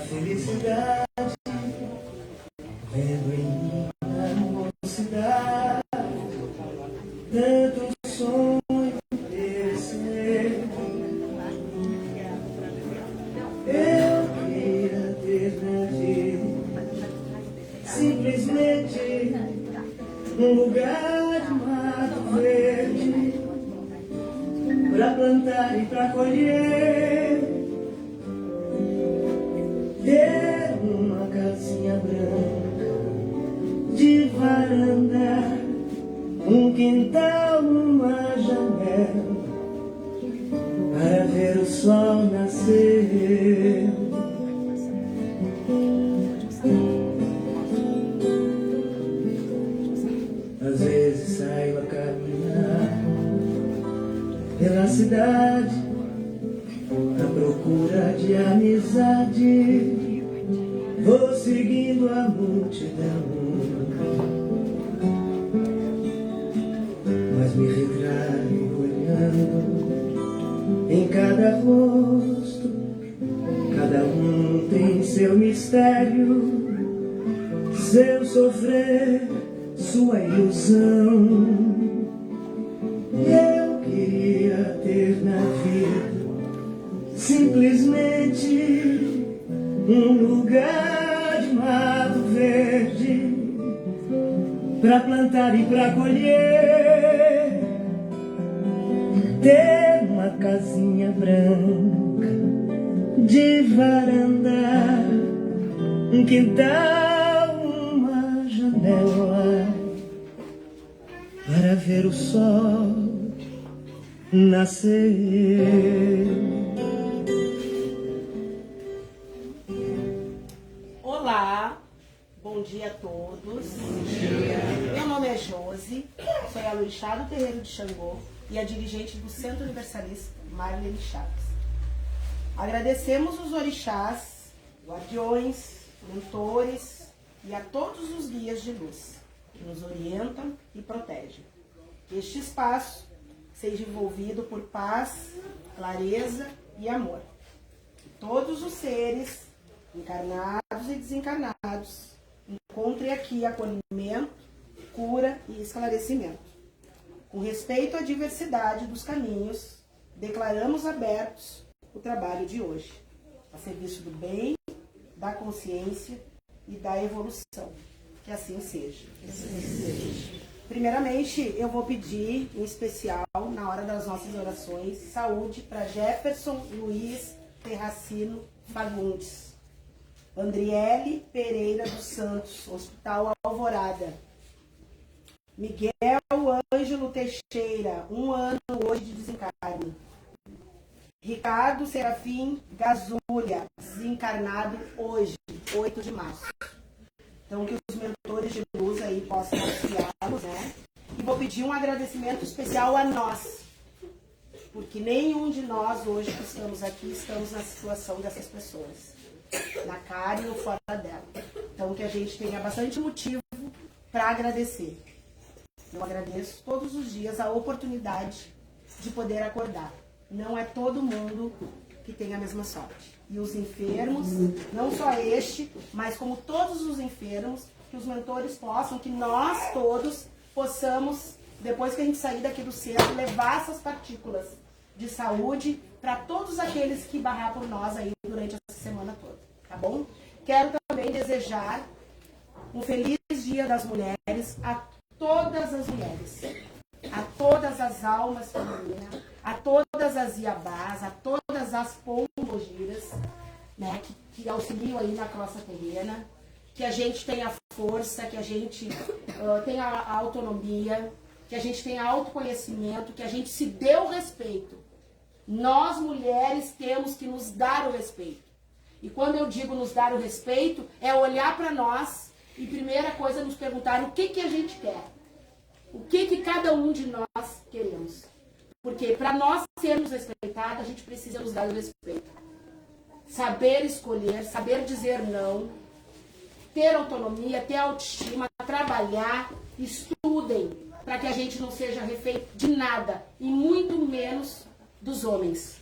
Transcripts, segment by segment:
felicidade, vendo em mim a mocidade, tanto sonho perecer. Eu queria ter na vida simplesmente um lugar de mato verde pra plantar e pra colher, ter uma casinha branca de varanda, um quintal, uma janela para ver o sol nascer. Às vezes saio a caminhar pela cidade à procura de amizade, vou seguindo a multidão, mas me retraio olhando em cada rosto. Cada um tem seu mistério, seu sofrer, sua ilusão. Eu queria ter na vida simplesmente um lugar de mato verde pra plantar e pra colher, ter uma casinha branca de varanda, um quintal, uma janela para ver o sol nascer. Olá, bom dia a todos. Bom dia. Meu nome é Josi, sou a orixá do Terreiro de Xangô e a dirigente do Centro Universalista Marlene Chaves. Agradecemos os orixás, guardiões, mentores e a todos os guias de luz que nos orientam e protegem. Que este espaço seja envolvido por paz, clareza e amor. Que todos os seres, encarnados e desencarnados, encontrem aqui acolhimento, cura e esclarecimento. Com respeito à diversidade dos caminhos, declaramos abertos o trabalho de hoje, a serviço do bem, da consciência e da evolução. Que assim seja. Primeiramente, eu vou pedir, em especial, na hora das nossas orações, saúde para Jefferson Luiz Terracino Fagundes, Andriele Pereira dos Santos, Hospital Alvorada, Miguel Ângelo Teixeira, 1 ano hoje de desencarne, Ricardo Serafim Gazulha, desencarnado hoje, 8 de março. Então, que os mentores de luz aí possam auxiliá-los, né? E vou pedir um agradecimento especial a nós, porque nenhum de nós hoje que estamos aqui estamos na situação dessas pessoas, na carne ou fora dela. Então, que a gente tenha bastante motivo para agradecer. Eu agradeço todos os dias a oportunidade de poder acordar. Não é todo mundo que tem a mesma sorte. E os enfermos, não só este, mas como todos os enfermos, que os mentores possam, que nós todos possamos, depois que a gente sair daqui do centro, levar essas partículas de saúde para todos aqueles que barrar por nós aí durante essa semana toda, tá bom? Quero também desejar um feliz Dia das Mulheres a todas as mulheres, a todas as almas femininas, a todas as iabás, a todas as pombogiras, né, que auxiliam aí na crosta terrena, que a gente tenha força, que a gente tenha a autonomia, que a gente tenha autoconhecimento, que a gente se dê o respeito. Nós, mulheres, temos que nos dar o respeito. E quando eu digo nos dar o respeito, é olhar para nós e, primeira coisa, nos perguntar o que a gente quer. O que cada um de nós queremos. Porque para nós sermos respeitados, a gente precisa nos dar o respeito. Saber escolher, saber dizer não, ter autonomia, ter autoestima, trabalhar, estudem, para que a gente não seja refém de nada, e muito menos dos homens.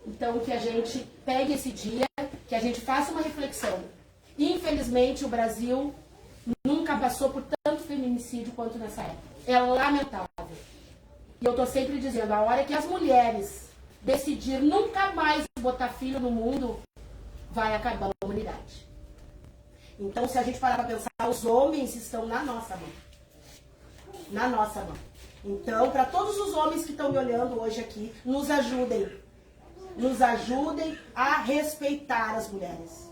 Então, que a gente pegue esse dia que a gente faça uma reflexão. Infelizmente, o Brasil nunca passou por tanto feminicídio quanto nessa época. É lamentável. E eu tô sempre dizendo, a hora que as mulheres decidir nunca mais botar filho no mundo, vai acabar a humanidade. Então, se a gente parar para pensar, os homens estão na nossa mão. Na nossa mão. Então, para todos os homens que estão me olhando hoje aqui, nos ajudem. Nos ajudem a respeitar as mulheres.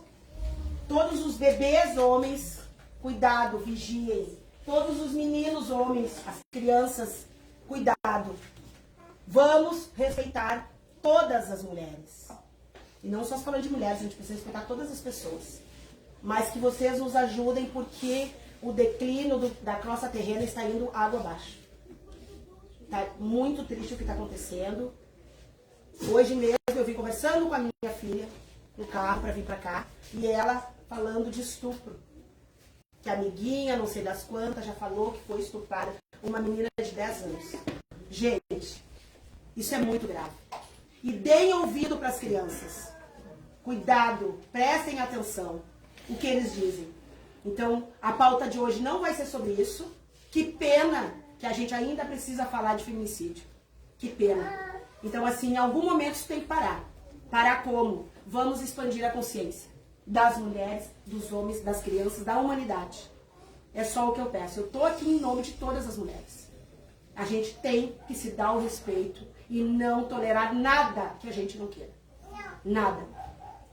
Todos os bebês homens, cuidado, vigiem. Todos os meninos homens, as crianças, cuidado. Vamos respeitar todas as mulheres. E não só falando de mulheres, a gente precisa respeitar todas as pessoas. Mas que vocês nos ajudem, porque o declínio da nossa terrena está indo água abaixo. Tá muito triste o que está acontecendo. Hoje mesmo eu vim conversando com a minha filha no carro para vir para cá, e ela falando de estupro. Que a amiguinha, não sei das quantas, já falou que foi estuprada. Uma menina de 10 anos. Gente, isso é muito grave. E deem ouvido para as crianças. Cuidado, prestem atenção o que eles dizem. Então, a pauta de hoje não vai ser sobre isso. Que pena que a gente ainda precisa falar de feminicídio. Que pena. Então, assim, em algum momento isso tem que parar. Parar como? Vamos expandir a consciência das mulheres, dos homens, das crianças, da humanidade. É só o que eu peço. Eu tô aqui em nome de todas as mulheres. A gente tem que se dar o respeito e não tolerar nada que a gente não queira. Nada.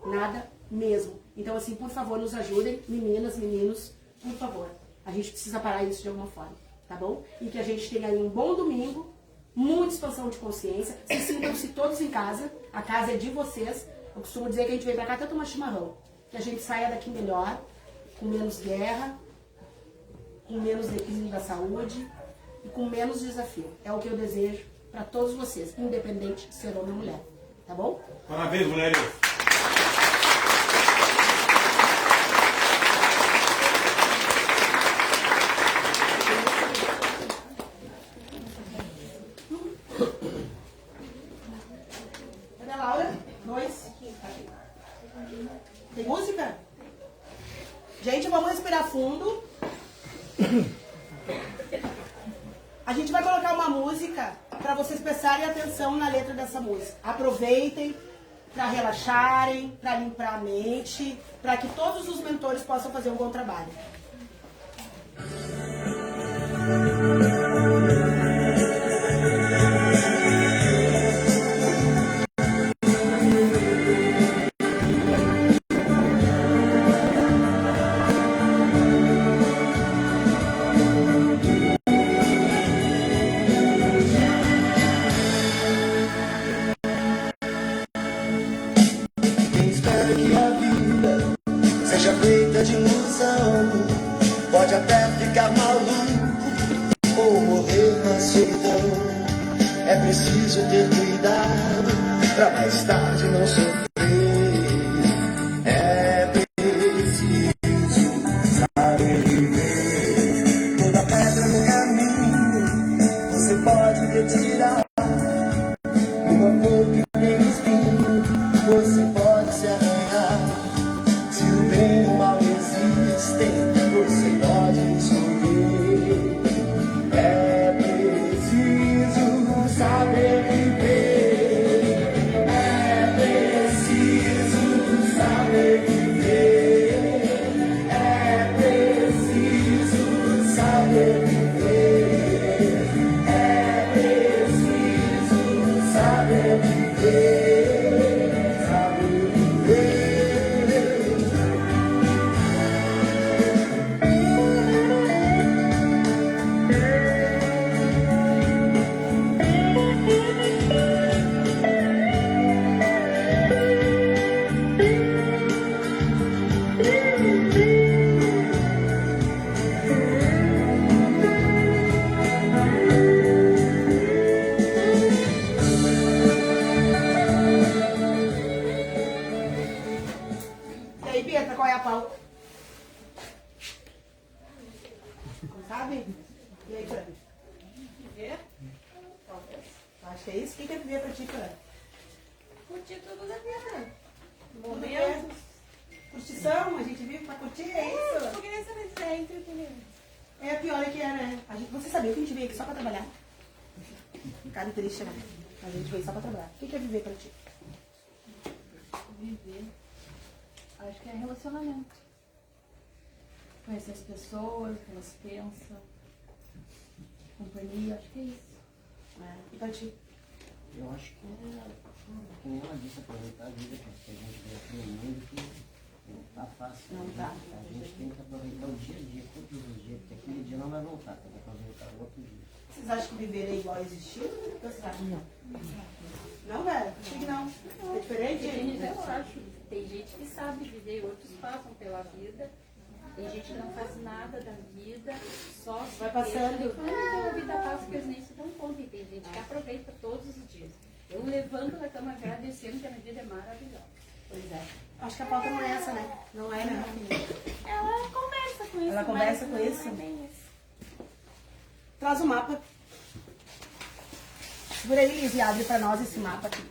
Nada mesmo. Então, assim, por favor, nos ajudem, meninas, meninos, por favor. A gente precisa parar isso de alguma forma, tá bom? E que a gente tenha aí um bom domingo, muita expansão de consciência. Se sintam-se todos em casa, a casa é de vocês. Eu costumo dizer que a gente vem pra cá até tomar chimarrão. Que a gente saia daqui melhor, com menos guerra, com menos declínio da saúde e com menos desafio. É o que eu desejo para todos vocês, independente de ser homem ou mulher. Tá bom? Parabéns, mulheres! Cadê a Laura? 2. Tem música? Gente, vamos respirar fundo. A gente vai colocar uma música para vocês prestarem atenção na letra dessa música. Aproveitem para relaxarem, para limpar a mente, para que todos os mentores possam fazer um bom trabalho. Seja feita de ilusão, pode até ficar maluco ou morrer na solidão. É preciso ter cuidado pra mais tarde não sofrer. É preciso saber viver. Toda pedra no caminho você pode retirar. Uma flor que tem espinho você pode se arranhar. Se o bem e o mal existem, você pode escolher. É preciso saber viver. É preciso saber viver. É preciso saber viver. É preciso saber viver. Saber viver. E aí, Pietra, qual é a pauta? Sabe? E aí, Fran? Viver? Talvez. Acho que é isso. O que é viver pra ti, Fran? Curtir tudo da vida. Momentos. Momentos, ti, é isso? Eu queria saber se é entretenimento. É, pior é que é, né? Você sabia que a gente veio aqui só pra trabalhar? Cara triste, né? A gente veio só pra trabalhar. O que é viver pra ti? Viver. Acho que é relacionamento. Conhecer as pessoas, o que elas pensam. Companhia, acho que é isso. E pra ti? Eu acho que como ela disse, aproveitar a vida que a gente vê aqui no mundo, que não tá fácil. Não né? tá. A gente tem que aproveitar o dia a dia, todos os dias, porque aquele dia não vai voltar, tem que aproveitar o outro dia. Vocês acham que viver é igual a existir? O que vocês acham? Não. Não, velho? Acho que não. É diferente? Eu acho. Tem gente que sabe viver, outros passam pela vida. Tem gente que não faz nada da vida, só se Vai passando. a vida passa que eles nem se dão conta. E tem gente que aproveita todos os dias. Eu levanto da cama agradecendo que a minha vida é maravilhosa. Pois é. Acho que a pauta não é essa, né? Não é, né? Ela conversa com isso. Ela conversa mas com não isso? É bem isso. Traz o mapa. Segura aí, Liz, e abre pra nós esse mapa aqui.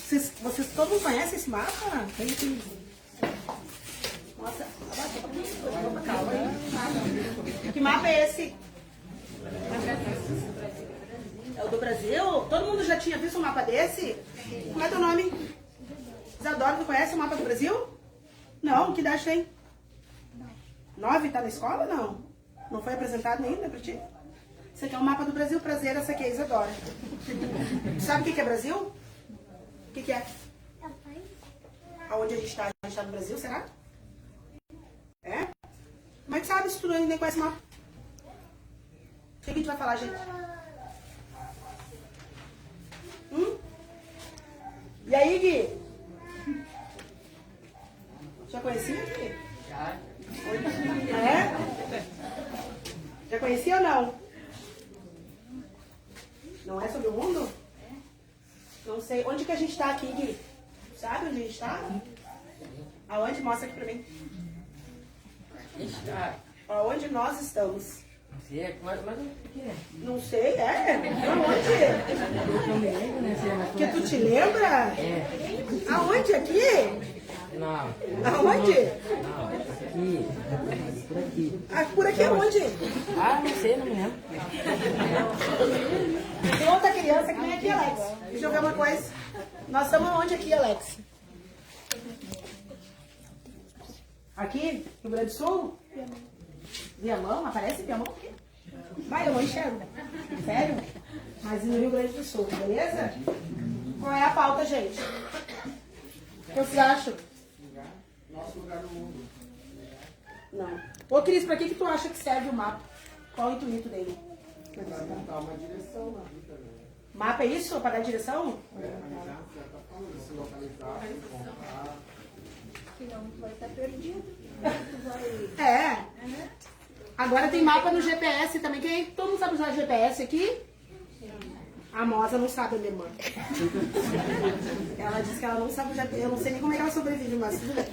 Vocês todo mundo conhece esse mapa? Vem aqui, Liz. Nossa, abaixa um pouquinho. Calma aí. Que mapa é esse? É o do Brasil? Todo mundo já tinha visto um mapa desse? Como é teu nome? Isadora, tu conhece o mapa do Brasil? Não, que idade tem? 9, tá na escola ou não? Não foi apresentado ainda pra ti? Esse aqui é o mapa do Brasil, prazer, essa aqui é a Isadora. Sabe o que é Brasil? O que é? Aonde a gente tá? A gente tá no Brasil, será? É? Como é que sabe se tu nem conhece o mapa? O que a gente vai falar, gente? E aí, Gui? Já conhecia, Gui? Já. É? Já conhecia ou não? Não é sobre o mundo? Não sei. Onde que a gente tá aqui, Gui? Sabe onde a gente tá? Aonde? Mostra aqui pra mim. Aonde nós estamos? Não sei, é? Aonde? Que tu te lembra? Aonde? Aqui? Não, Aonde? aqui, por aqui. Ah, por aqui aonde? Ah, não sei, não me lembro. Tem outra criança que vem aqui, Alex. Deixa eu ver uma coisa. Nós estamos aonde aqui, Alex? Aqui? Rio Grande do Sul? Viamão? Aparece Viamão aqui? Vai, eu não enxergo. Sério? Mas no Rio Grande do Sul, beleza? Qual é a pauta, gente? O que vocês acham? Nosso lugar no mundo. Não. Ô, Cris, pra que tu acha que serve o mapa? Qual o intuito dele? Para dar uma direção na vida, né? Mapa é isso? Pra dar direção? Já tá falando, se localizar, se encontrar. Que não vai estar perdido. É. Agora tem mapa no GPS também. Todo mundo sabe usar GPS aqui? A Moza não sabe, minha irmã. Ela disse que ela não sabe usar. Eu não sei nem como é que ela sobrevive, mas tudo bem.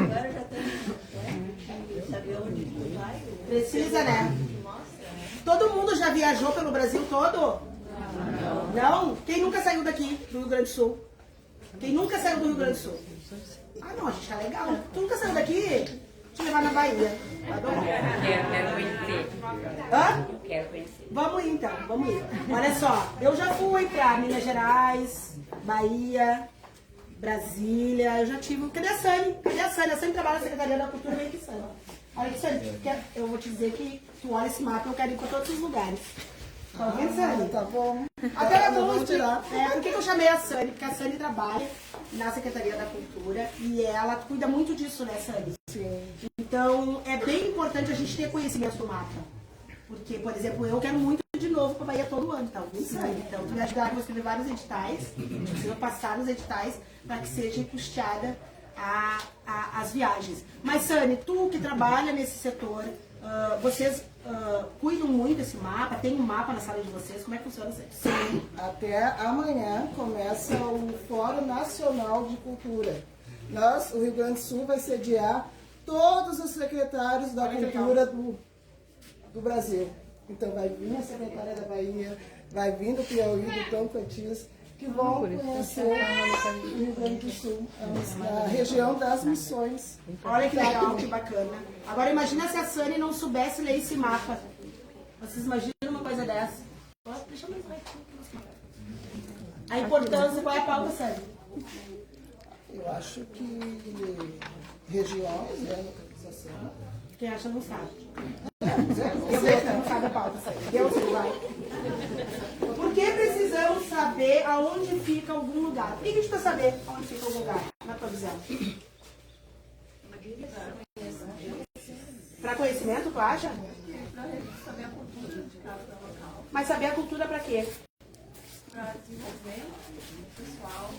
Agora já tem saber onde tu vai. Precisa, né? Todo mundo já viajou pelo Brasil todo? Não? Quem nunca saiu daqui, do Rio Grande do Sul? Quem nunca saiu do Rio Grande do Sul? Ah, não, a gente tá legal. Tu nunca saiu daqui? Deixa eu levar na Bahia. Vai adorar. Quero conhecer. Hã? Quero conhecer. Vamos ir então, vamos ir. Olha só, eu já fui pra Minas Gerais, Bahia, Brasília, eu já tive. Cadê a Sani? Cadê a Sani? A Sani trabalha na Secretaria da Cultura, vem aqui, Sani. Olha aqui, Sani, eu vou te dizer que tu olha esse mapa, eu quero ir pra todos os lugares. Tá ouvindo, Sani? Tá bom. Até é bom tirar. Por que eu chamei a Sani? Porque a Sani trabalha na Secretaria da Cultura e ela cuida muito disso, né, Sani? Sim. Então, é bem importante a gente ter conhecimento do mapa. Porque, por exemplo, eu quero muito de novo para Bahia todo ano, tá? Então, tu me ajudar a escrever vários editais, eu passar nos editais para que seja custeada as viagens. Mas, Sani, tu que trabalha nesse setor, vocês cuidam muito desse mapa? Tem um mapa na sala de vocês? Como é que funciona isso? Sim, até amanhã começa o Fórum Nacional de Cultura. O Rio Grande do Sul, vai sediar todos os secretários da cultura do Brasil. Então vai vir a secretária da Bahia, vai vir do Piauí, do Tocantins, que vão conhecer o Rio Grande do Sul, a região das missões. Olha que legal, que bacana. Agora imagina se a Sani não soubesse ler esse mapa. Vocês imaginam uma coisa dessa? Deixa eu mais a importância, qual é a pauta, Sani? Eu acho que regiões, né, localização. Quem acha não sabe. Eu sei que não sabe a pauta, Sani. Deus vai. Por que precisamos saber aonde fica algum lugar? Por que a gente precisa saber aonde fica algum lugar, na tua visão? Para conhecimento, tu acha? Mas saber a cultura para quê? Para desenvolver pessoal.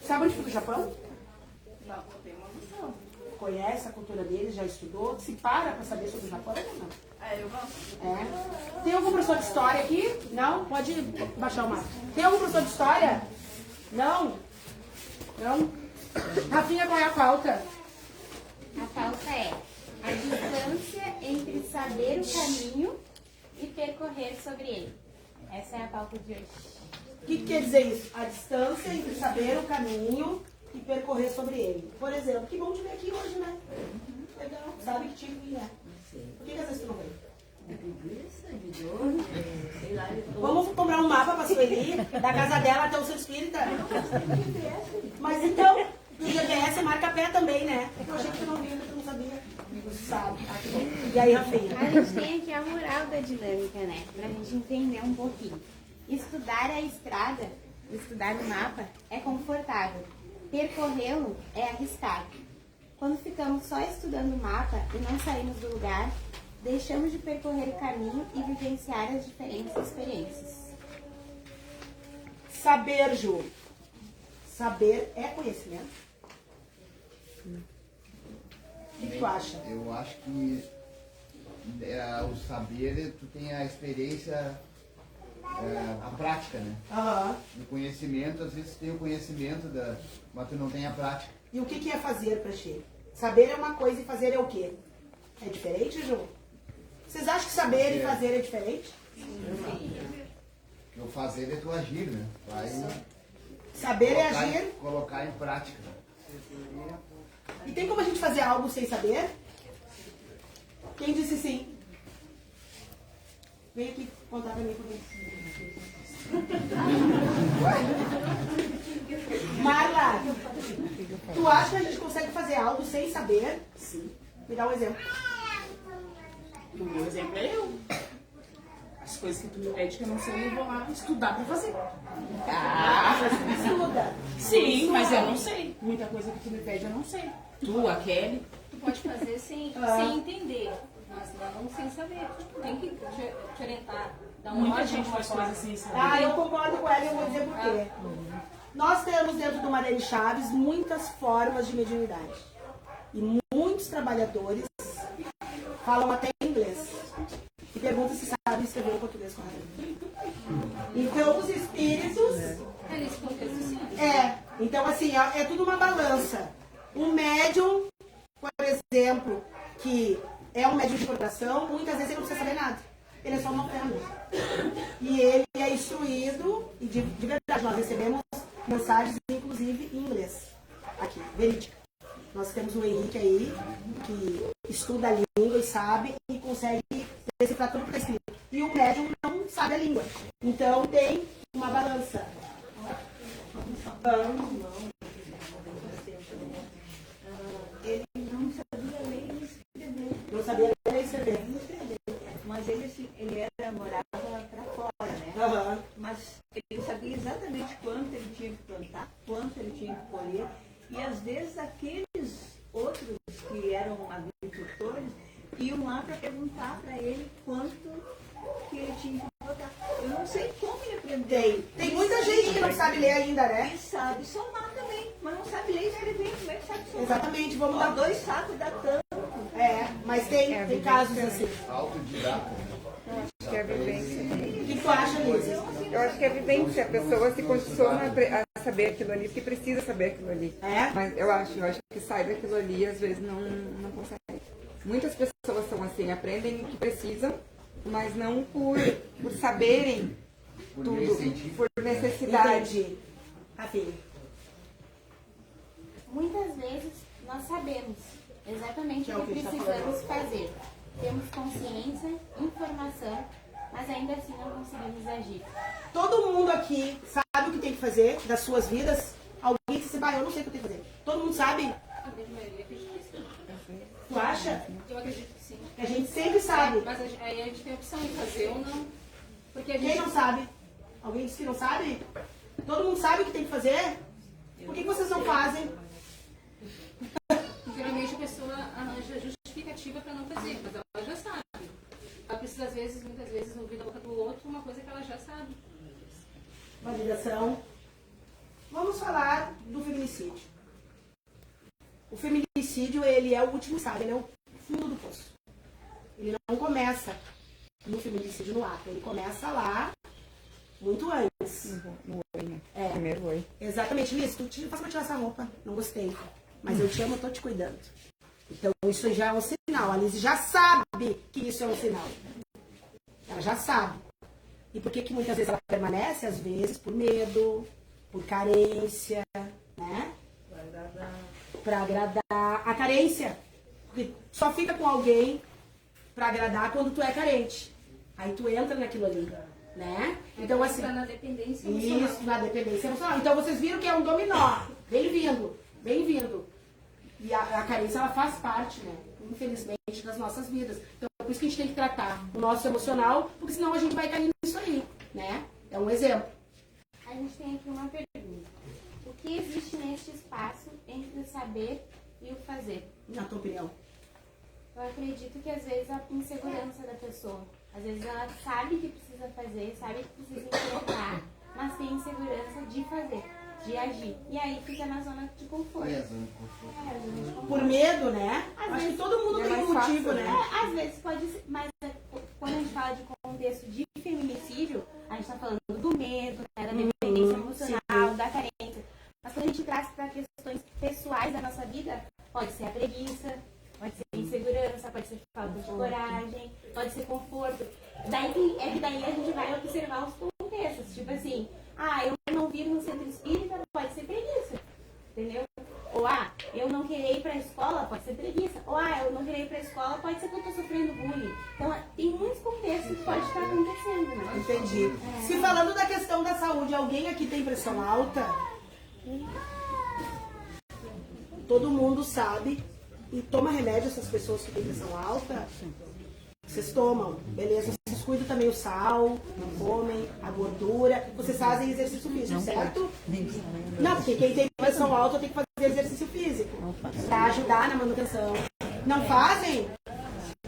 Sabe onde fica o Japão? Não, tem uma noção. Conhece a cultura deles, já estudou? Se para saber sobre o Japão ou não? É, eu gosto. É. Tem algum professor de história aqui? Não? Pode baixar o mapa. Tem algum professor de história? Não? Não? Rafinha, qual é a pauta? A pauta é a distância entre saber o caminho e percorrer sobre ele. Essa é a pauta de hoje. O que quer dizer isso? A distância entre saber o caminho e percorrer sobre ele. Por exemplo, que bom te ver aqui hoje, né? Legal. Sabe que tinha que vir, né? Por que às vezes tu não veio? Vamos comprar um mapa pra Sueli, da casa dela até o seu espírita? Mas então, no GPS marca pé também, né? Eu achei que tu não via, tu não sabia. Sabe. E aí, Rafinha? A gente tem aqui a moral da dinâmica, né? Pra gente entender um pouquinho. Estudar a estrada, estudar o mapa, é confortável. Percorrê-lo é arriscado. Quando ficamos só estudando o mapa e não saímos do lugar, deixamos de percorrer o caminho e vivenciar as diferentes experiências. Saber, Ju. Saber é conhecimento? O que tu acha? Eu acho que o saber, tu tem a experiência, a prática, né? Aham. O conhecimento, às vezes tem o conhecimento, mas tu não tem a prática. E o que é fazer pra ti? Saber é uma coisa e fazer é o quê? É diferente, Ju? Vocês acham que saber e fazer é diferente? O fazer é tu agir, né? Saber é agir. Colocar em prática. E tem como a gente fazer algo sem saber? Quem disse sim? Vem aqui contar pra mim por quê. Marla, tu acha que a gente consegue fazer algo sem saber? Sim. Me dá um exemplo. O meu exemplo é eu. As coisas que tu me pede que eu não sei, eu vou lá estudar pra fazer. Estuda. Sim, mas eu não sei. Muita coisa que tu me pede eu não sei. Tu, a Kelly. Tu pode fazer sem entender, mas não sem saber. Tem que te orientar. Dar uma Muita ordem, gente uma faz forma. coisas sem saber. Ah, eu concordo com ela e eu vou dizer por quê. Nós temos dentro do Mareli Chaves muitas formas de mediunidade. E muitos trabalhadores falam até inglês. E perguntam se sabem escrever em português corretamente. Então, os espíritos... É nesse contexto, sim. Então assim, é tudo uma balança. Um médium, por exemplo, que é um médium de coração, muitas vezes ele não precisa saber nada. Ele é só uma ferramenta. E ele é instruído, e de verdade, nós recebemos mensagens, inclusive, em inglês. Aqui, verídica. Nós temos o Henrique aí, que estuda a língua e sabe, e consegue decifrar tudo que está escrito. E o médium não sabe a língua. Então, tem uma balança. Ele não sabia ler e escrever. Não sabia ler e escrever. Mas ele morava para fora, né? Uhum. Mas ele sabia exatamente quanto ele tinha que plantar, quanto ele tinha que colher. E às vezes aqueles outros que eram agricultores iam lá para perguntar para ele quanto que ele tinha que botar. Eu não sei como ele aprendeu. Tem muita gente que não sabe ler ainda, né? E sabe somar também, mas não sabe ler e escrever. Como é que sabe somar? Exatamente, vamos dar 2 sacos dá tanto. Mas tem casos assim. Autodidata. Acho que é a vivência. O que tu acha, Liz? Eu acho que é a vivência. A pessoa se condiciona a saber aquilo ali, porque precisa saber aquilo ali. Mas eu acho que sai daquilo ali, às vezes não consegue. Muitas pessoas são assim, aprendem o que precisam, mas não por saberem Por Tudo. incentivo. Por necessidade. Entendi. Rafinha. Muitas vezes nós sabemos exatamente Que é o o que que a gente tá precisamos fazer. Temos consciência, informação, mas ainda assim não conseguimos agir. Todo mundo aqui sabe o que tem que fazer das suas vidas? Alguém que se eu não sei o que eu tenho que fazer. Todo mundo sabe? A grande maioria acredita que sim. Tu acha? Eu acredito que sim. A gente sempre sabe. Mas aí a gente tem a opção de fazer ou não. Porque a gente... Quem não sabe? Alguém disse que não sabe? Todo mundo sabe o que tem que fazer? Por que vocês não fazem? Geralmente a pessoa arranja justificativa para não fazer, mas ela já sabe. Ela precisa, às vezes, muitas vezes, ouvir da boca do outro uma coisa que ela já sabe. Validação. Vamos falar do feminicídio. O feminicídio, ele é o último estágio, ele é o fundo do poço. Ele não começa no feminicídio no ato, ele começa lá, muito antes. No oi, né? É. Primeiro oi. Exatamente, Liz, faz pra tirar essa roupa, não gostei. Mas eu te amo, eu tô te cuidando. Então isso já é um sinal, a Liz já sabe que isso é um sinal. Ela já sabe. E por que muitas vezes ela permanece? Às vezes por medo, por carência, né? Pra agradar. A carência. Porque só fica com alguém pra agradar quando tu é carente. Aí tu entra naquilo ali, né? Então assim... na dependência emocional. Isso, na dependência emocional. Então vocês viram que é um dominó. Bem-vindo, bem-vindo. E a carência, ela faz parte, né? Infelizmente, das nossas vidas. Então, é por isso que a gente tem que tratar o nosso emocional, porque senão a gente vai cair nisso aí, né? É um exemplo. A gente tem aqui uma pergunta. O que existe neste espaço entre o saber e o fazer? Na tua opinião. Eu acredito que às vezes a insegurança da pessoa. Às vezes ela sabe que precisa fazer, sabe que precisa enfrentar, mas tem insegurança de fazer, de agir. E aí fica na zona de conforto. É, zona de conforto. É, a zona de conforto. Por medo, né? Às Acho vezes- que todo mundo tem um motivo, né? É, às vezes pode ser, mas quando a gente fala de contexto de feminicídio, a gente está falando do medo, né, da dependência emocional, da carência. Mas quando a gente traz para questões pessoais da nossa vida, pode ser a preguiça, pode ser insegurança, pode ser falta de coragem, pode ser conforto. Daí a gente vai observar os contextos. Tipo assim, eu não vir no centro espírita, pode ser preguiça. Entendeu? Ou eu não querer ir para a escola, pode ser preguiça. Ou eu não querer ir para a escola, pode ser que eu estou sofrendo bullying. Então tem muitos contextos que pode estar acontecendo, né? Entendi. Se falando da questão da saúde, alguém aqui tem pressão alta? Todo mundo sabe e toma remédio essas pessoas que têm pressão alta? Vocês tomam, beleza? Vocês cuidam também o sal, não comem, a gordura. Vocês fazem exercício físico, certo? Não, porque quem tem pressão alta tem que fazer exercício físico para ajudar na manutenção. Não fazem?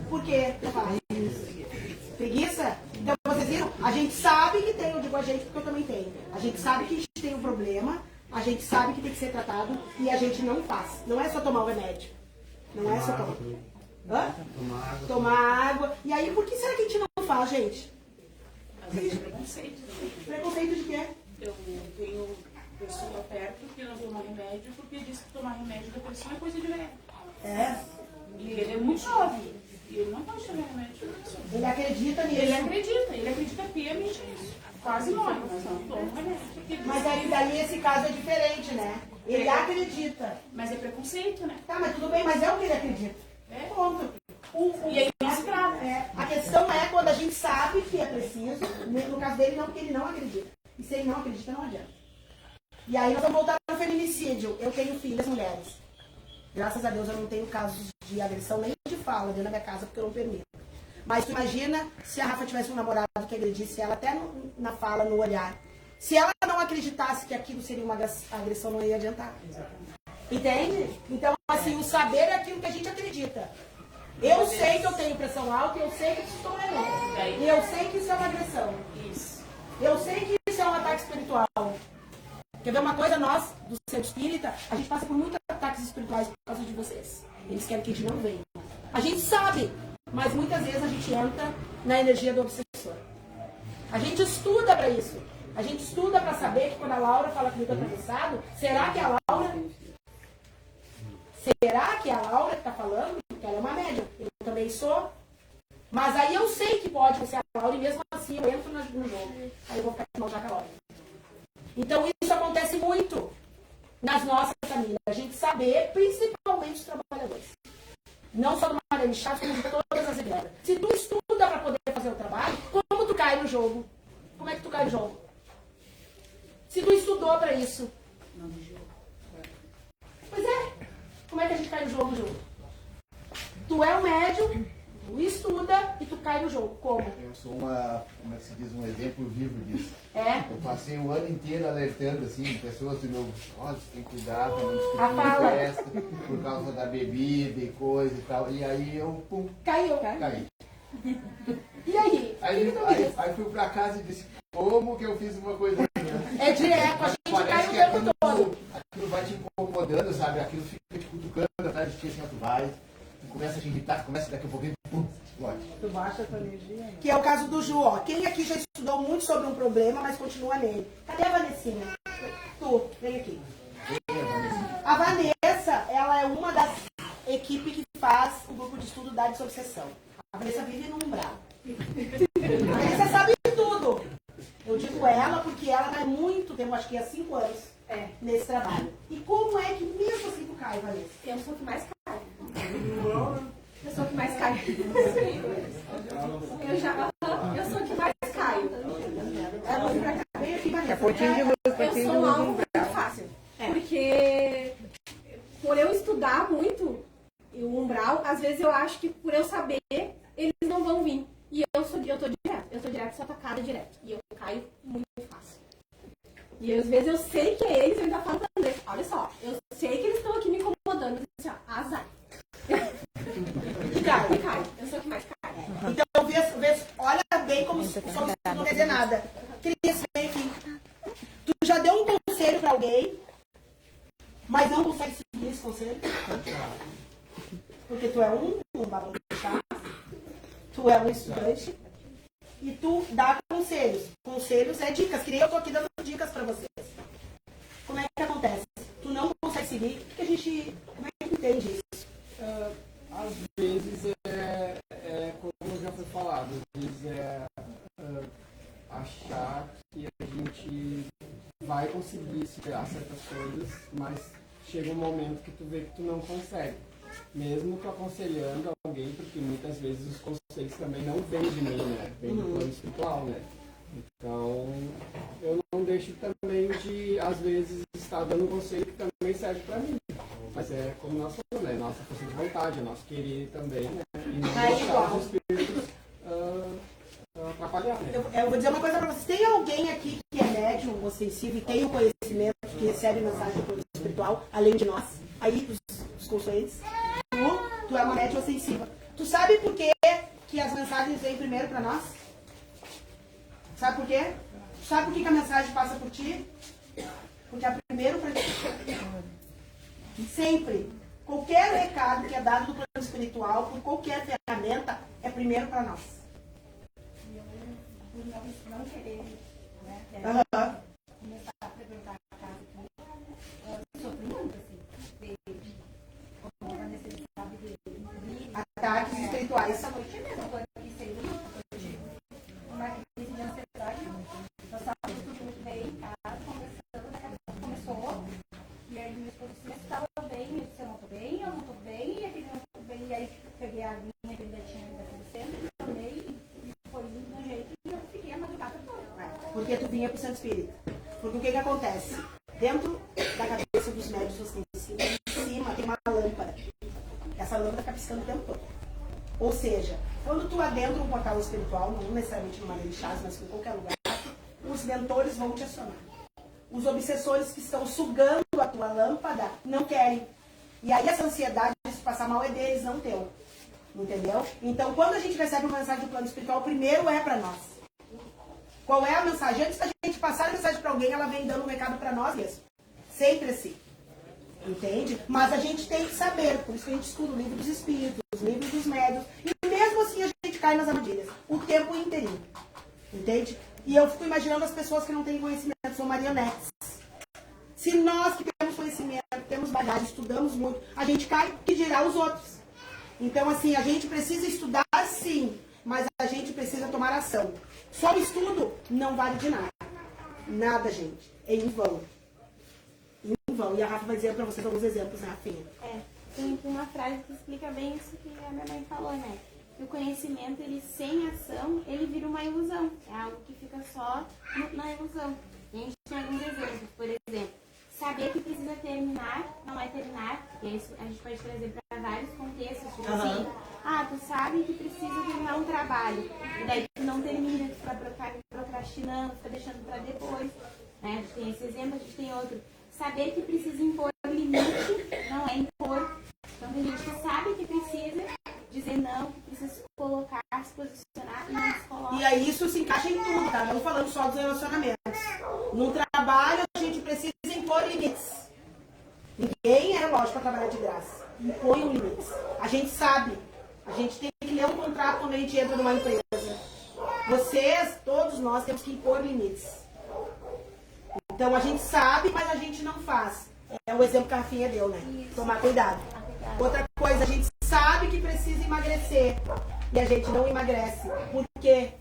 Por quê? Não fazem. Preguiça? Então vocês viram? A gente sabe que tem, eu digo a gente porque eu também tenho. A gente sabe que a gente tem um problema, a gente sabe que tem que ser tratado e a gente não faz. Não é só tomar o remédio. Não é só tomar. Hã? Tomar água. E aí, por que será que a gente não faz, gente? Às vezes preconceito. Preconceito de quê? Eu tenho pessoa perto que não toma remédio porque diz que tomar remédio da pressão é coisa de velho. É. E ele é muito jovem. E ele não pode tomar remédio da pressão. Ele acredita nisso. Ele acredita piamente nisso. Quase morre, mas não toma remédio. porque diz Mas que- daí esse caso é diferente, né? Ele acredita. Mas é preconceito, né? Tá, mas tudo bem, mas é o que ele acredita. É. Ponto. E aí não se trata. A questão é quando a gente sabe que é preciso, no caso dele não, porque ele não acredita. E se ele não acredita, não adianta. E aí nós vamos voltar ao feminicídio. Eu tenho filhas mulheres. Graças a Deus eu não tenho casos de agressão nem de fala dentro da minha casa, porque eu não permito. Mas tu imagina se a Rafa tivesse um namorado que agredisse ela até na fala, no olhar. Se ela não acreditasse que aquilo seria uma agressão, não ia adiantar. Entende? Então, assim, o saber é aquilo que a gente acredita. Eu sei que eu tenho pressão alta e eu sei que isso é remédio. E eu sei que isso é uma agressão. Isso. Eu sei que isso é um ataque espiritual. Quer ver uma coisa? Nós, do Centro Espírita, a gente passa por muitos ataques espirituais por causa de vocês. Eles querem que a gente não venha. A gente sabe, mas muitas vezes a gente entra na energia do obsessor. A gente estuda para isso. A gente estuda para saber que quando a Laura fala comigo atravessado, será que a Laura que está falando? Porque ela é uma médium. Eu também sou. Mas aí eu sei que pode ser a Laura e mesmo assim eu entro no jogo. Aí eu vou ficar mal já com a Laura. Então isso acontece muito nas nossas famílias. A gente saber, principalmente os trabalhadores. Não só do Marane Chaves, como de todas as igrejas. Se tu estuda para poder fazer o trabalho, como tu cai no jogo? Como é que tu cai no jogo? Se tu estudou para isso. Não no jogo. Pois é. Como é que a gente cai no jogo, Ju? Tu é um médium, tu estuda e tu cai no jogo. Como? Eu sou como é que se diz, um exemplo vivo disso. É? Eu passei o ano inteiro alertando, assim, pessoas do meu, olha, você tem que cuidar pra não fala. discutir festa, por causa da bebida e coisa e tal. E aí eu, pum, Caiu. caí. E aí? Aí fui pra casa e disse, como que eu fiz uma coisa assim? É direto, a gente Parece cai o que tempo todo. aquilo vai te incomodando, sabe? Aquilo fica te cutucando atrás de ti, assim, ó, tu vai, tu começa a te irritar, tu começa daqui a pouquinho, pum, explode. Tu baixa a tua energia, né? Que é o caso do Ju, ó. Quem aqui já estudou muito sobre um problema, mas continua nele? Cadê a Vanessinha? Tu, vem aqui. A Vanessa, ela é uma das equipes que faz o grupo de estudo da desobsessão. A Vanessa vive no umbral. A Vanessa sabe tudo. Eu digo ela porque ela vai muito tempo, acho que há 5 anos, nesse trabalho. E como é que mesmo assim tu cai, Vanessa? Eu sou que mais cai. Eu sou que mais caio. Eu sou que mais caio. Vem aqui, Vanessa. Pontinho de luz, Eu pontinho de sou luz. algo muito fácil. Porque por eu estudar muito o umbral, às vezes eu acho que por eu saber, eles não vão vir. E eu tô direto, sou atacada direto. E eu caio muito fácil. E às vezes eu sei que é eles, eu ainda falo pra André, olha só, eu sei que eles estão aqui me incomodando. Eu disse, ó, azar. Cai. Cai. Eu sou a que mais cai. Então, olha bem como somos, não quer dizer nada. Cris, vem aqui. Tu já deu um conselho pra alguém, mas não consegue seguir esse conselho? Porque tu é um babão de chá, tu é um estudante, e tu dá conselhos. Conselhos é dicas, que nem eu tô aqui dando dicas pra vocês. Como é que acontece? Tu não consegue seguir, porque a gente, como é que entende isso? Às vezes como já foi falado, às vezes achar que a gente vai conseguir superar certas coisas, mas chega um momento que tu vê que tu não consegue. Mesmo tu aconselhando alguém, porque muitas vezes os conselhos também não vêm de mim, né? Vêm do plano espiritual, né? Então, eu não deixo também de, às vezes, estar dando um conselho que também serve pra mim. Mas é como nós falamos, né? Nossa força de vontade, nosso querer também, né? E não deixar os espíritos atrapalhar, né? Eu vou dizer uma coisa pra vocês. Tem alguém aqui que é médium ou sensível e tem o conhecimento, que recebe mensagem do plano espiritual, além de nós? Aí, os conselheiros. Tu é uma médium ou sensível. Tu sabe por que as mensagens vêm primeiro pra nós? Sabe por quê? Sabe por que a mensagem passa por ti? Porque é primeiro pra ti. Sempre. Qualquer recado que é dado do plano espiritual, por qualquer ferramenta, é primeiro para nós. Não querer, né? Começar a frequentar a casa aqui. Sofri muito, assim, como a necessidade de ataques espirituais. Essa noite mesmo, quando eu quis sair uma crise de ansiedade, eu estava tudo muito bem em casa, conversando, daqui a pouco começou, e aí meu esposo disse, mas estava bem, eu disse, eu não estou bem, e aquele não estou bem, e aí peguei a linha que ele ainda tinha acontecendo, tomei, e foi indo do jeito, e eu fiquei a madrugada toda. Porque tu vinha pro Santo Espírito. Porque o que acontece? Dentro da cabeça dos médios ostensivos, em cima tem uma lâmpada. Essa lâmpada fica piscando o tempo todo. Ou seja, quando tu adentra um portal espiritual, não necessariamente numa lei de chás, mas em qualquer lugar, os mentores vão te acionar. Os obsessores que estão sugando a tua lâmpada não querem. E aí essa ansiedade de se passar mal é deles, não teu. Entendeu? Então, quando a gente recebe uma mensagem do plano espiritual, o primeiro é para nós. Qual é a mensagem? Antes da gente passar a mensagem para alguém, ela vem dando um recado para nós mesmo. Sempre assim. Entende? Mas a gente tem que saber, por isso que a gente estuda o livro dos espíritos, os livros dos médiuns, e mesmo assim a gente cai nas armadilhas, o tempo inteirinho. Entende? E eu fico imaginando as pessoas que não têm conhecimento, são marionetes. Se nós que temos conhecimento, temos bagagem, estudamos muito, a gente cai, que dirá os outros. Então, assim, a gente precisa estudar sim, gente precisa tomar ação. Só o estudo não vale de nada. Nada, gente. É em vão. Em vão. E a Rafa vai dizer pra vocês alguns exemplos, né, Rafinha? Tem uma frase que explica bem isso que a minha mãe falou, né? Que o conhecimento, ele sem ação, ele vira uma ilusão. É algo que fica só na ilusão. E a gente tem alguns exemplos. Por exemplo, saber que precisa terminar, não é terminar. E isso a gente pode trazer para vários contextos. Tipo assim, tu sabe que precisa terminar um trabalho. E daí tu não termina, tu fica procrastinando, fica deixando para depois. Né? A gente tem esse exemplo, a gente tem outro. Saber que precisa impor limite, não é impor. Então tem gente que sabe que precisa dizer não, que precisa se colocar, se posicionar e não se coloca. E aí isso se encaixa em tudo, tá? Não falando só dos relacionamentos. No trabalho a gente precisa impor limites. Ninguém é lógico para trabalhar de graça. Impõe um limite. A gente sabe. A gente tem que ler um contrato quando a gente entra numa empresa. Vocês, todos nós, temos que impor limites. Então a gente sabe, mas a gente não faz. É o exemplo que a Rafinha deu, né? Isso. Tomar cuidado. Outra coisa, a gente sabe que precisa emagrecer e a gente não emagrece. Por quê?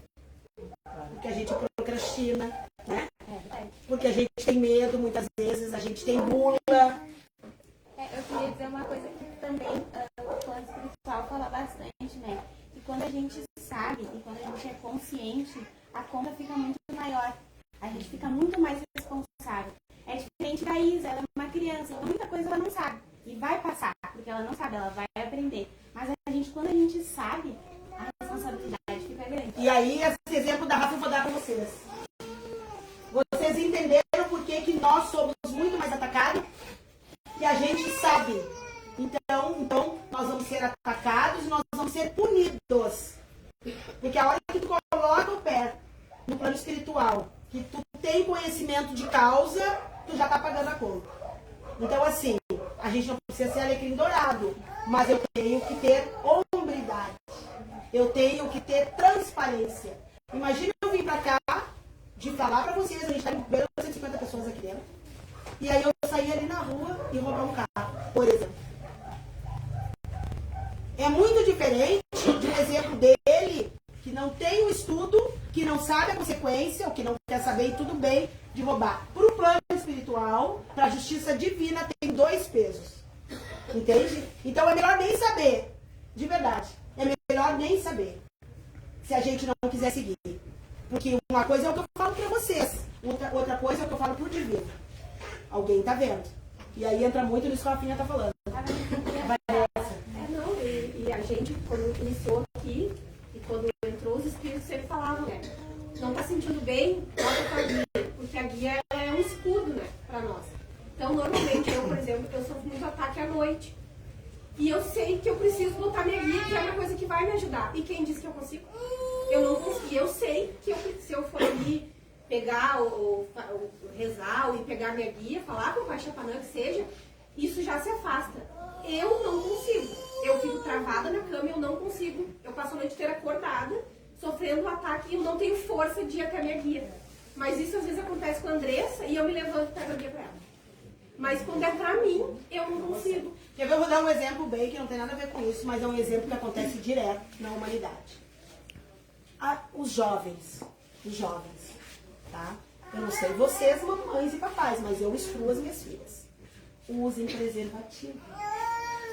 Porque a gente procrastina, né? Porque a gente tem medo, muitas vezes, a gente tem bula. Eu queria dizer uma coisa que também o plano espiritual fala bastante, né? Que quando a gente sabe e quando a gente é consciente, a conta fica muito maior. A gente fica muito mais responsável. É diferente da Isa, ela é uma criança, então muita coisa ela não sabe. E vai passar, porque ela não sabe, ela vai aprender. Mas a gente, quando a gente sabe, a responsabilidade fica grande. E aí, esse exemplo da Rafa eu vou dar para vocês. Vocês entenderam por que nós somos muito mais atacados? E a gente sabe. Então, nós vamos ser atacados e nós vamos ser punidos. Porque a hora que tu coloca o pé no plano espiritual, que tu tem conhecimento de causa, tu já tá pagando a conta. Então, assim, a gente não precisa ser alecrim dourado, mas eu tenho que ter hombridade. Eu tenho que ter transparência. Imagina eu vir pra cá, de falar pra vocês, a gente tá em 150 pessoas aqui dentro, e aí eu sair ali na rua e roubar um carro, por exemplo. É muito diferente de um exemplo dele, que não tem o estudo, que não sabe a consequência, ou que não quer saber e tudo bem, de roubar. Para o plano espiritual, para a justiça divina, tem 2 pesos. Entende? Então é melhor nem saber. De verdade. É melhor nem saber. Se a gente não quiser seguir. Porque uma coisa é o que eu falo para vocês. Outra coisa é o que eu falo pro divino. Alguém tá vendo. E aí entra muito nisso que a Rafinha tá falando. E a gente, quando iniciou aqui, e quando entrou, os espíritos sempre falavam, né? Não tá sentindo bem, volta com a guia. Porque a guia ela é um escudo, né, pra nós. Então, normalmente, eu, por exemplo, eu sofro muito ataque à noite. E eu sei que eu preciso botar minha guia, que é uma coisa que vai me ajudar. E quem disse que eu consigo? Eu não consigo. Eu sei que se eu for ali pegar ou rezar ou pegar minha guia, falar com o Pai Chapanã, que seja, isso já se afasta. Eu não consigo. Eu fico travada na cama e eu não consigo. Eu passo a noite inteira acordada, sofrendo um ataque e eu não tenho força de ir até a minha guia. Mas isso às vezes acontece com a Andressa e eu me levanto e pego a guia pra ela. Mas quando é pra mim, eu não consigo. Eu vou dar um exemplo bem que não tem nada a ver com isso, mas é um exemplo que acontece direto na humanidade. Os jovens, tá? Eu não sei vocês, mamães e papais, mas eu instruo as minhas filhas. Usem preservativo.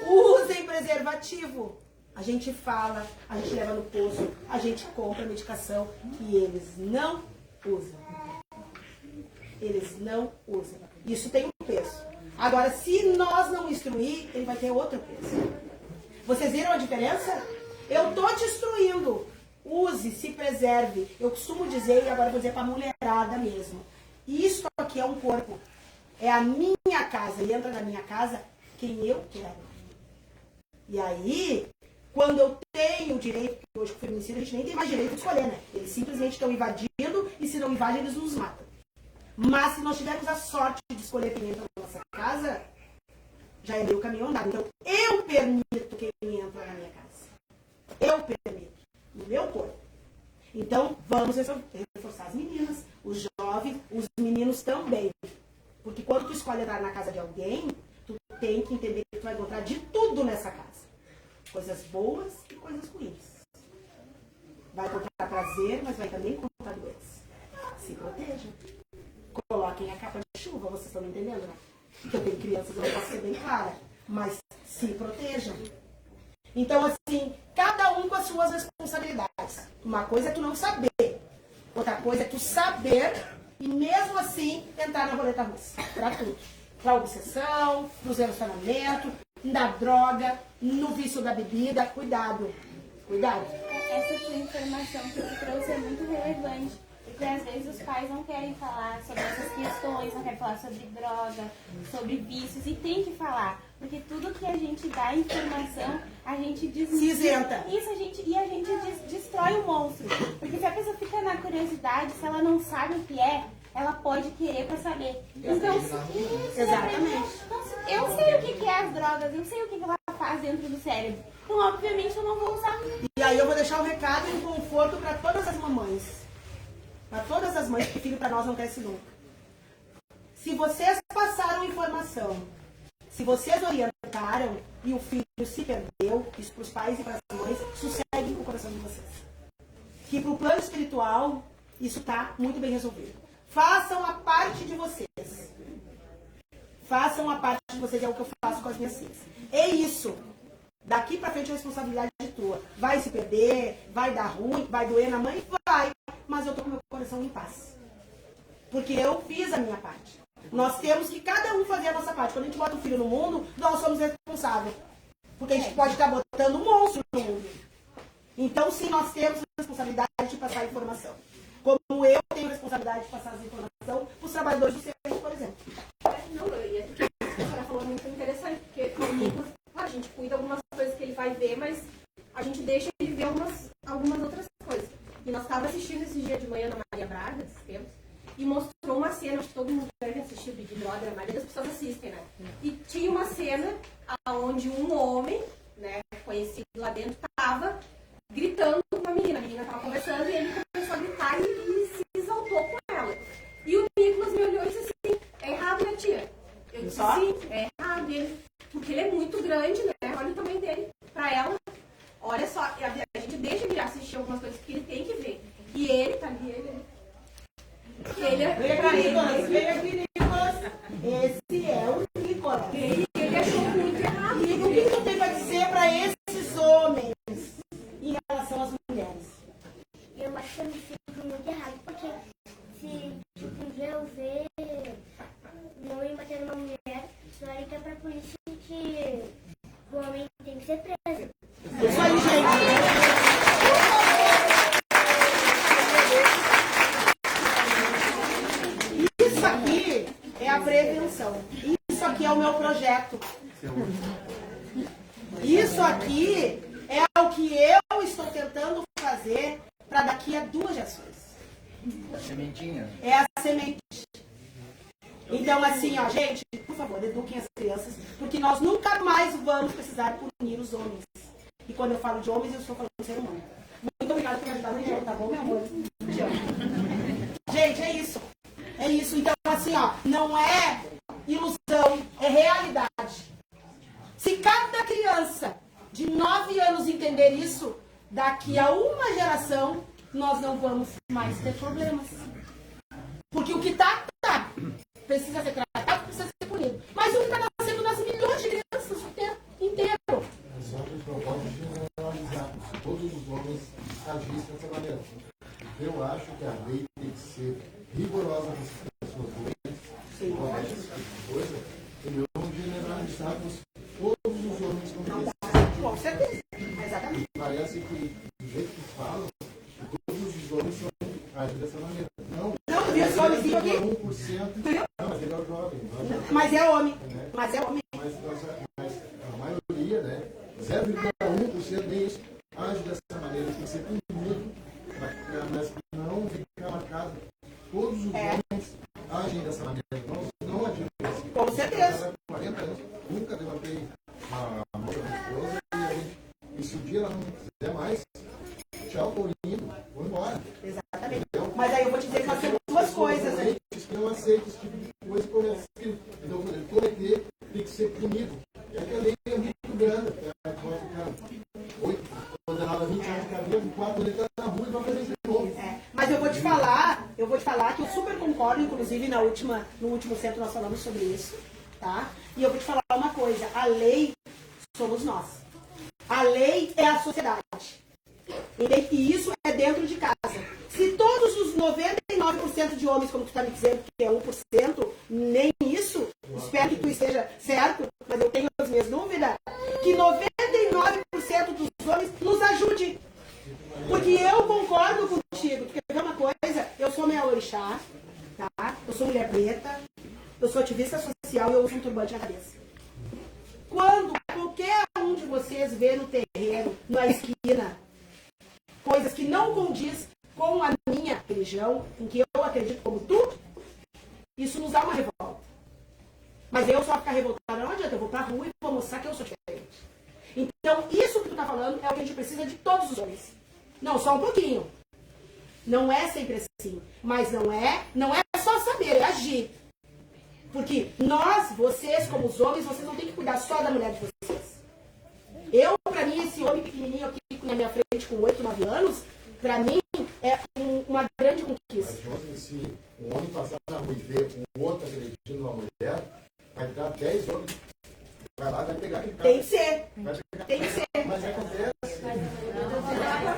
Usem preservativo. A gente fala, a gente leva no posto, a gente compra medicação e eles não usam. Eles não usam. Isso tem um peso. Agora, se nós não instruir, ele vai ter outro peso. Vocês viram a diferença? Eu tô te instruindo. Use, se preserve. Eu costumo dizer, e agora vou dizer pra mulherada mesmo. Isso aqui é um corpo. É a minha casa. E entra na minha casa quem eu quero. E aí, quando eu tenho o direito, porque hoje com o feminicídio a gente nem tem mais direito de escolher, né? Eles simplesmente estão invadindo e se não invadem, eles nos matam. Mas se nós tivermos a sorte de escolher quem entra na nossa casa, já é meio caminho andado. Então, eu permito quem entra na minha casa. Eu permito. No meu corpo. Então, vamos reforçar as meninas, os jovens, os meninos também. Porque quando tu escolhe entrar na casa de alguém, tu tem que entender que tu vai encontrar de tudo nessa casa. Coisas boas e coisas ruins. Vai encontrar prazer, mas vai também contar dores. Se protejam. Coloquem a capa de chuva, vocês estão me entendendo, né? Porque eu tenho crianças, eu não posso ser bem clara. Mas se protejam. Então, assim, cada um com as suas responsabilidades. Uma coisa é tu não saber. Outra coisa é tu saber e mesmo assim entrar na roleta russa. Pra tudo. Pra obsessão, pros relacionamentos, na droga, no vício da bebida. Cuidado. Cuidado. Essa tua informação que tu trouxe é muito relevante. Porque às vezes os pais não querem falar sobre essas questões, não querem falar sobre droga, sobre vícios, e tem que falar. Porque tudo que a gente dá informação, a gente isenta. Isso, a gente destrói o monstro. Porque se a pessoa fica na curiosidade, se ela não sabe o que é, ela pode querer pra saber. Então, exatamente. Então, eu sei o que é as drogas, eu sei o que ela faz dentro do cérebro. Então, obviamente, eu não vou usar. E aí eu vou deixar um recado e um conforto para todas as mamães. Para todas as mães, que filho para nós não cresce nunca. Se vocês passaram informação, se vocês orientaram e o filho se perdeu, isso para os pais e para as mães, sosseguem o coração de vocês. Que para o plano espiritual, isso está muito bem resolvido. Façam a parte de vocês. Façam a parte de vocês, é o que eu faço com as minhas filhas. É isso. Daqui para frente a responsabilidade é tua. Vai se perder, vai dar ruim, vai doer na mãe? Vai. Mas eu tô com meu coração em paz. Porque eu fiz a minha parte. Nós temos que cada um fazer a nossa parte. Quando a gente bota um filho no mundo, nós somos responsáveis. Porque a gente pode estar botando um monstro no mundo. Então, sim, nós temos a responsabilidade de passar a informação. Como eu tenho a responsabilidade de passar a informação para os trabalhadores do centro, por exemplo. Não, e é porque o que a senhora falou é muito interessante, porque a gente cuida algumas coisas que ele vai ver, mas a gente deixa ele ver algumas outras coisas. E nós estávamos assistindo esse dia de manhã na Maria Braga, esses tempos, e mostrou uma cena, acho que todo mundo deve assistir o Big Brother, a maioria das pessoas assistem, né? E tinha uma cena onde um homem, né, conhecido lá dentro, estava gritando com uma menina. A menina estava conversando e ele começou a gritar e se exaltou com ela. E o Nicolas me olhou e disse assim, é errado, né, tia? Eu disse, sim, é errado. Ele, porque ele é muito grande, né? Olha o tamanho dele. Pra ela, olha só, a gente deixa ele assistir algumas coisas que ele tem que ver. E ele, tá ali, ele é... Vem aqui, Nicolas. Esse é o Nicolas. Ele achou muito errado. E o que tu tem pra dizer pra esses homens em relação às mulheres? Eu acho que eu me sinto muito errado, porque se tipo, eu ver um homem batendo uma mulher, na hora que é pra polícia que o homem tem que ser preso. Isso aí, gente. Isso aqui é a prevenção. Isso aqui é o meu projeto. Isso aqui é o que eu estou tentando fazer para daqui a 2 gerações. A sementinha. É a semente. Então, assim, ó, gente, por favor, eduquem as crianças, porque nós nunca mais vamos precisar punir os homens. E quando eu falo de homens, eu estou falando de ser humano. Muito obrigada por me ajudar no jogo, tá bom, meu amor? Te amo. Gente, é isso. É isso. Então, assim, ó, não é ilusão, é realidade. Se cada criança de 9 anos entender isso, daqui a uma geração, nós não vamos mais ter problemas. Porque o que tá. Precisa ser tratado, precisa ser punido. Mas o que está nascendo nas milhões de crianças o tempo inteiro. Só que os propósitos generalizados, todos os homens agissem dessa maneira. Eu acho que a lei tem que ser rigorosa com as pessoas doentes, corretas, esse tipo de coisa, e não generalizados todos os homens com Com certeza, exatamente. Parece que, do jeito que falam, todos os homens agem dessa maneira. Não, viu esse homenzinho aqui? 1%. Não, mas ele é o jovem. Mas é homem. Mas é homem. Mas a maioria, né? 0,1% nem isso age dessa maneira. Tem que ser punido, mas não ficar marcado. Todos os homens agem dessa maneira. Não agimos assim. Com certeza. 40 anos, nunca levantei a mão da minha esposa e se o dia ela não quiser mais, tchau, tô lindo, vou embora. Exatamente. Mas aí eu vou te dizer que nós temos 2 coisas. Que não aceita esse tipo de coisa como é filho. Então, cometer tem que ser punido. É que a lei é muito grande. Pode ficar 8 condenado a 20 anos de cadeia, com 4 anos ele está na rua e vai fazer isso de novo. concordo, inclusive no último centro nós falamos sobre isso, tá? E eu vou te falar uma coisa, a lei somos nós. A lei é a sociedade. E isso é dentro de casa. Se todos os 99% de homens, como tu está me dizendo, que é 1%, nem isso, espero que tu esteja certo, mas eu tenho as minhas dúvidas, que 99% dos homens nos ajude. Porque eu concordo contigo. Tu quer ver uma coisa? Eu sou meia orixá, tá? Eu sou mulher preta, eu sou ativista social e eu uso um turbante na cabeça. Quando qualquer um de vocês vê no terreiro, na esquina, coisas que não condiz com a minha religião, em que eu acredito como tu, isso nos dá uma revolta. Mas eu só ficar revoltada não adianta, eu vou pra rua e vou mostrar que eu sou diferente. Então, isso que tu tá falando é o que a gente precisa de todos os homens. Não, só um pouquinho. Não é sempre assim. Mas não é só saber, é agir. Porque nós, vocês, como os homens, vocês não têm que cuidar só da mulher de vocês. Eu, pra mim, esse homem pequenininho aqui na minha frente com 8, 9 anos, pra mim, é uma grande conquista. Mas, se um homem passar na rua e ver um outro agredindo uma mulher, vai dar 10 homens. Vai lá, vai pegar aquele cara. Tem que ser. Tem que ser. Mas acontece.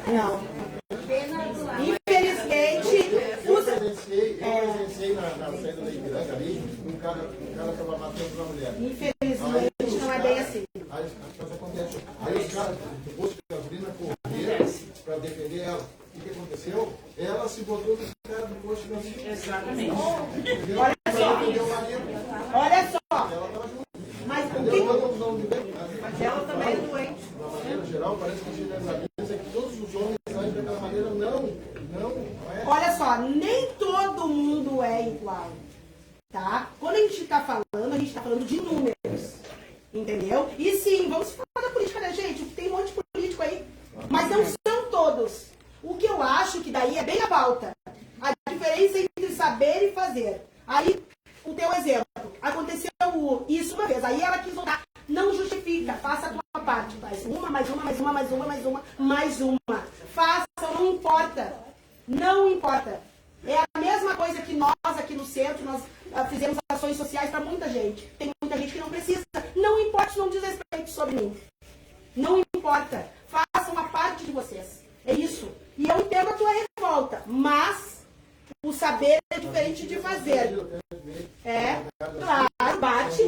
Não. Infelizmente, eu presenciei na saída da Ipiranga ali, um cara estava matando uma mulher. Infelizmente, não é bem assim. Aí acontece. Aí os caras do posto de gasolina correram para defender ela. O que aconteceu? Ela se botou no cara do posto de gasolina. Exatamente. Olha só. Olha só. Ela estava junto. Mas o que... Mas ela também é doente. De uma maneira geral, parece que a generaliza que todos os homens saem daquela maneira. Não é. Olha só, nem todo mundo é igual, tá? Quando a gente tá falando de números, entendeu? E sim, vamos falar da política, né, gente? Tem um monte de político aí, mas não são todos. O que eu acho que daí é bem a pauta. A diferença entre saber e fazer. Aí, o teu exemplo, aconteceu isso uma vez, aí ela quis voltar. Não justifica, faça a tua parte. Faz uma, mais uma, mais uma, mais uma, mais uma, mais uma. Faça, não importa. Não importa. É a mesma coisa que nós aqui no centro, nós fizemos ações sociais para muita gente. Tem muita gente que não precisa. Não importa se não diz respeito sobre mim. Não importa. Façam a parte de vocês. É isso. E eu entendo a tua revolta, mas o saber é diferente de fazer. É, claro, bate.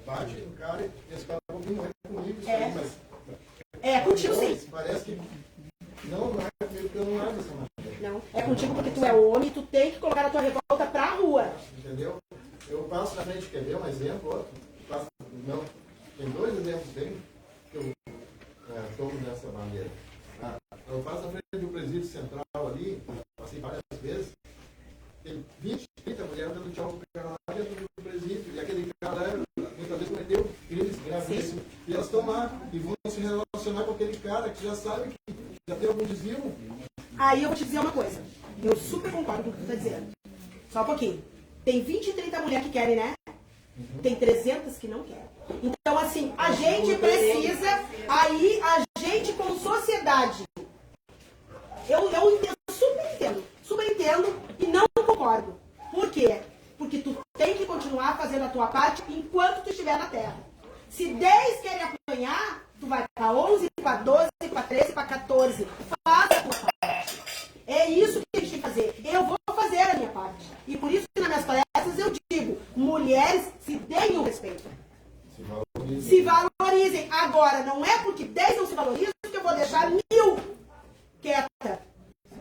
Bate no cara e esse cara não é comigo. É contigo sim. Parece que não é comigo, porque eu não acho dessa maneira. Não, é contigo porque tu é homem, tu tem que colocar a tua revolta pra rua. Entendeu? Eu passo na frente, quer ver um exemplo? Não, tem 2 exemplos bem que eu tomo dessa maneira. Eu passo na frente do presídio central ali, passei várias vezes, tem 20, 30 mulheres dando tchau pro cara lá dentro do presídio, e aquele cara lá, muitas vezes cometeu crimes gravíssimos, e elas estão lá e vão se relacionar com aquele cara que já sabe que já tem algum desvio. Aí eu vou te dizer uma coisa. Eu super concordo com o que tu está dizendo. Só um pouquinho. Tem 20 e 30 mulheres que querem, né? Tem 300 que não querem. Então, assim, a gente precisa... Aí, a gente como sociedade... Eu super entendo e não concordo. Por quê? Porque tu tem que continuar fazendo a tua parte enquanto tu estiver na Terra. Se 10 querem apanhar, tu vai para 11, para 12, para 13, para 14. Faça a tua parte. É isso que a gente tem que fazer. Eu vou fazer a minha parte. E por isso que nas minhas palestras eu digo, mulheres se deem o respeito. Se valorizem. Agora, não é porque 10 não se valorizam que eu vou deixar 1000 quieta.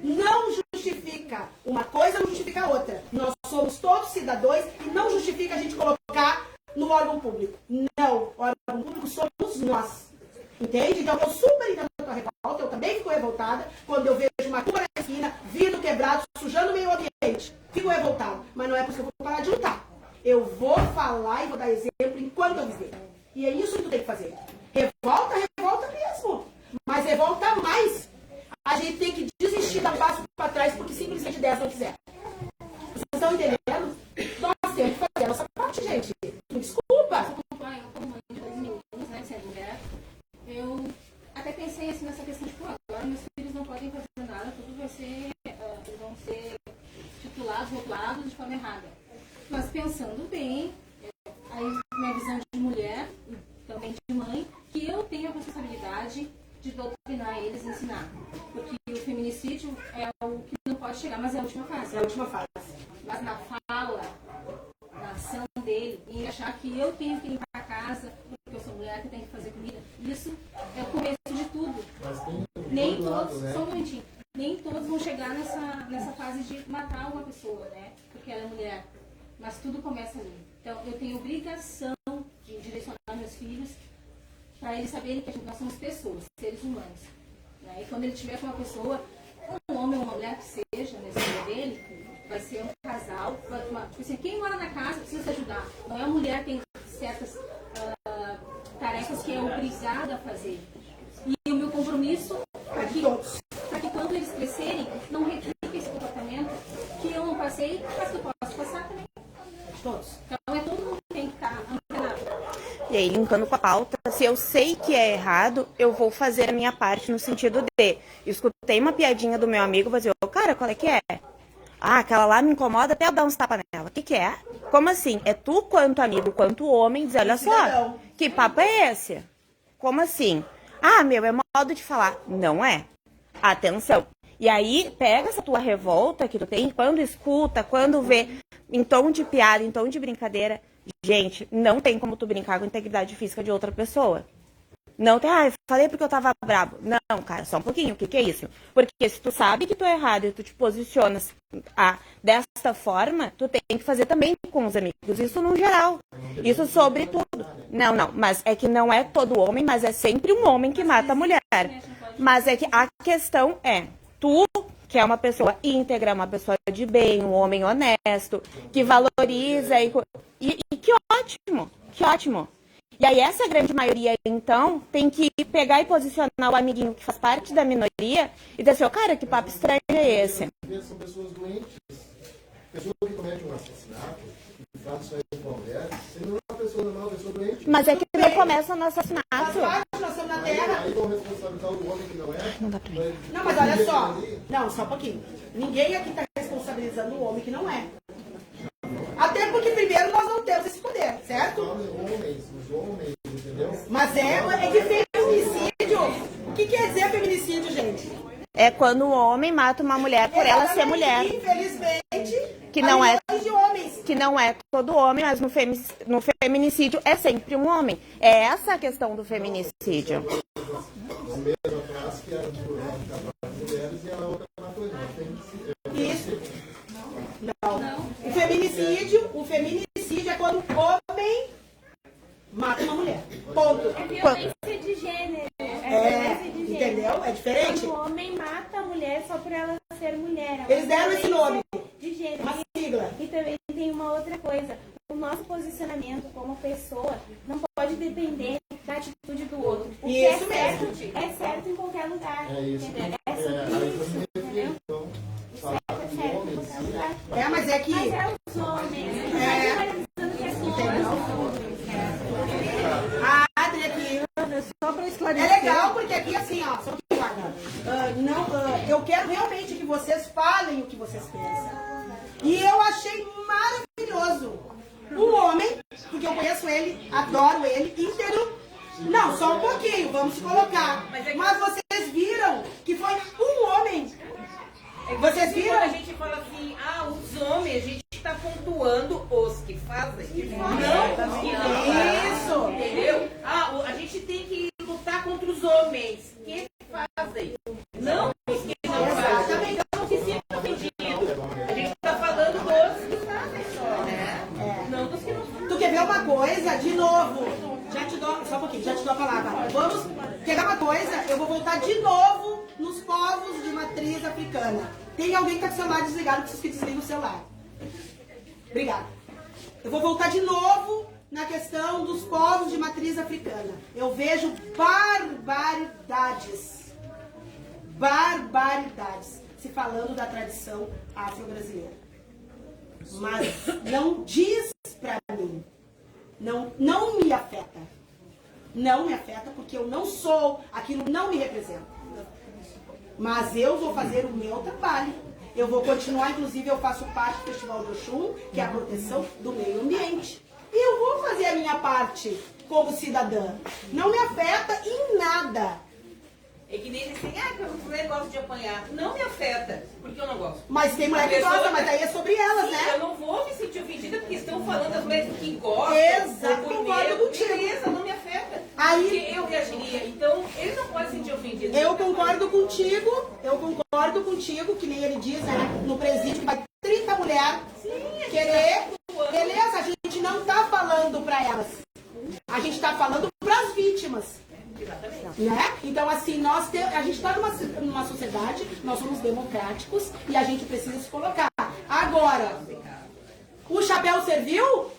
Não justifica. Uma coisa não justifica a outra. Nós somos todos cidadãos e não justifica a gente colocar no órgão público. Não. O órgão público somos nós. Entende? Então eu super entendo a tua revolta. Eu também fico revoltada quando eu vejo uma cura na esquina, vidro quebrado, sujando o meio ambiente. Fico revoltada. Mas não é porque eu vou parar de lutar. Eu vou falar e vou dar exemplo enquanto eu viver. E é isso que tu tem que fazer. Revolta mesmo. Mas revolta mais. A gente tem que desistir, dar um passo para trás, porque simplesmente 10 não quiser. Vocês estão entendendo? Nós temos que fazer a nossa parte, gente. Me desculpa. Eu, como mãe de 2 meninos, né, de ser mulher, eu até pensei assim nessa questão, tipo, agora meus filhos não podem fazer nada, tudo vai ser, eles vão ser titulados, rotulados de forma errada. responsabilidade de doutrinar eles e ensinar. Porque o feminicídio é o que não pode chegar, mas é a última fase. É a última fase. Mas na fala, na ação dele, em achar que eu tenho que limpar a casa, porque eu sou mulher que tem que fazer comida, isso é o começo de tudo. Nem todos, só um momentinho, nem todos vão chegar nessa fase de matar uma pessoa, né? Porque ela é mulher. Mas tudo começa ali. Então, eu tenho obrigação de direcionar meus filhos para eles saberem que nós somos pessoas, seres humanos. Né? E quando ele tiver com uma pessoa, um homem ou uma mulher que seja, nesse dia dele, vai ser um casal. Assim, quem mora na casa precisa se ajudar. Não é a mulher que tem certas tarefas que é obrigada a fazer. E o meu compromisso é para que quando eles crescerem, não repliquem esse comportamento que eu não passei, mas que eu posso passar também. Todos. Então é todo mundo que tem que estar antenado. E aí, linkando com a pauta, se eu sei que é errado, eu vou fazer a minha parte no sentido de, escutei uma piadinha do meu amigo, vou dizer, cara, qual é que é? Ah, aquela lá me incomoda, até eu dar uns tapas nela. O que é? Como assim? É tu, quanto amigo, quanto homem, dizer, olha só, que papo é esse? Como assim? Ah, meu, é modo de falar. Não é. Atenção. E aí, pega essa tua revolta que tu tem, quando escuta, quando vê, em tom de piada, em tom de brincadeira. Gente, não tem como tu brincar com a integridade física de outra pessoa. Não tem, eu falei porque eu tava brabo. Não, cara, só um pouquinho, o que é isso? Porque se tu sabe que tu é errado e tu te posicionas desta forma, tu tem que fazer também com os amigos. Isso no geral. Isso sobre tudo. Não, mas é que não é todo homem, mas é sempre um homem que mata a mulher. Mas é que a questão é, tu, que é uma pessoa íntegra, uma pessoa de bem, um homem honesto, que valoriza e que ótimo. E aí essa grande maioria, então, tem que pegar e posicionar o amiguinho que faz parte da minoria e dizer assim, cara, que papo estranho é esse? São pessoas doentes. Pessoa que comete um assassinato, que faz isso aí com a mulher, sendo uma pessoa normal, uma pessoa doente. Mas é que não começa no assassinato. Nós estamos na Terra. Aí vão responsabilizar o homem que não é. Não dá pra ir. Não, mas olha só. Não, só um pouquinho. Ninguém aqui está responsabilizando o homem que não é. Até porque primeiro nós não temos esse poder, certo? Os homens, entendeu? Mas é que feminicídio. O que quer dizer feminicídio, gente? É quando o homem mata uma mulher por ela ser mulher. Infelizmente, que não é de homens. Que não é todo homem, mas no feminicídio é sempre um homem. É essa a questão do feminicídio. A mesma frase que era para mulheres e a outra para coisa. Isso. Não. O feminicídio é quando o homem mata uma mulher. Ponto. É violência de gênero. Violência de gênero. Entendeu? É diferente. Quando o homem mata a mulher só por ela ser mulher. Eles deram esse nome. De gênero. Uma sigla. E também tem uma outra coisa. O nosso posicionamento como pessoa não pode depender da atitude do outro. O que Isso mesmo. É certo em qualquer lugar. É isso. Entendeu? Aí você me refere, então. Mas é que... Mas é os homens. Adri, aqui... Só para esclarecer. É legal, porque aqui assim, ó... eu quero realmente que vocês falem o que vocês pensam. E eu achei maravilhoso. Um homem, porque eu conheço ele, adoro ele, íntegro. Não, só um pouquinho, vamos se colocar. Mas vocês viram que foi um homem. Vocês viram? A gente fala assim, os homens, a gente está pontuando os que fazem. Não, isso, entendeu? A gente tem que lutar contra os homens que fazem. Não os que não fazem. Então, que se ofendido. A gente está falando dos que fazem só, né? Não dos que não fazem. Tu quer ver uma coisa? De novo. Já te dou, só um pouquinho, já te dou a palavra. Vamos, quer ver uma coisa? Eu vou voltar de novo nos povos de matriz africana. Tem alguém que está com o celular desligado, preciso que desligue o celular. Obrigada. Eu vou voltar de novo na questão dos povos de matriz africana. Eu vejo barbaridades se falando da tradição afro-brasileira. Mas não diz pra mim, não me afeta. Não me afeta porque eu não sou, aquilo não me representa. Mas eu vou fazer o meu trabalho. Eu vou continuar, inclusive eu faço parte do Festival do Oxum, que é a proteção do meio ambiente. E eu vou fazer a minha parte como cidadã. Não me afeta em nada. É que nem eles dizem, que a mulher gosta de apanhar. Não me afeta, porque eu não gosto. Mas tem mulher que gosta, mas aí é sobre elas, né? Eu não vou me sentir ofendida porque estão falando das mulheres que gostam. Exato, por concordo medo. contigo. Beleza, não me afeta. Aí- Porque eu reagiria. Então, ele não pode se sentir ofendido. Eu concordo contigo, que nem ele diz, né, no presídio, que vai 30 mulheres querer. Beleza, a gente não tá falando pra elas. A gente tá falando pras vítimas. Né? Então, assim, a gente está numa sociedade, nós somos democráticos e a gente precisa se colocar. Agora, o chapéu serviu?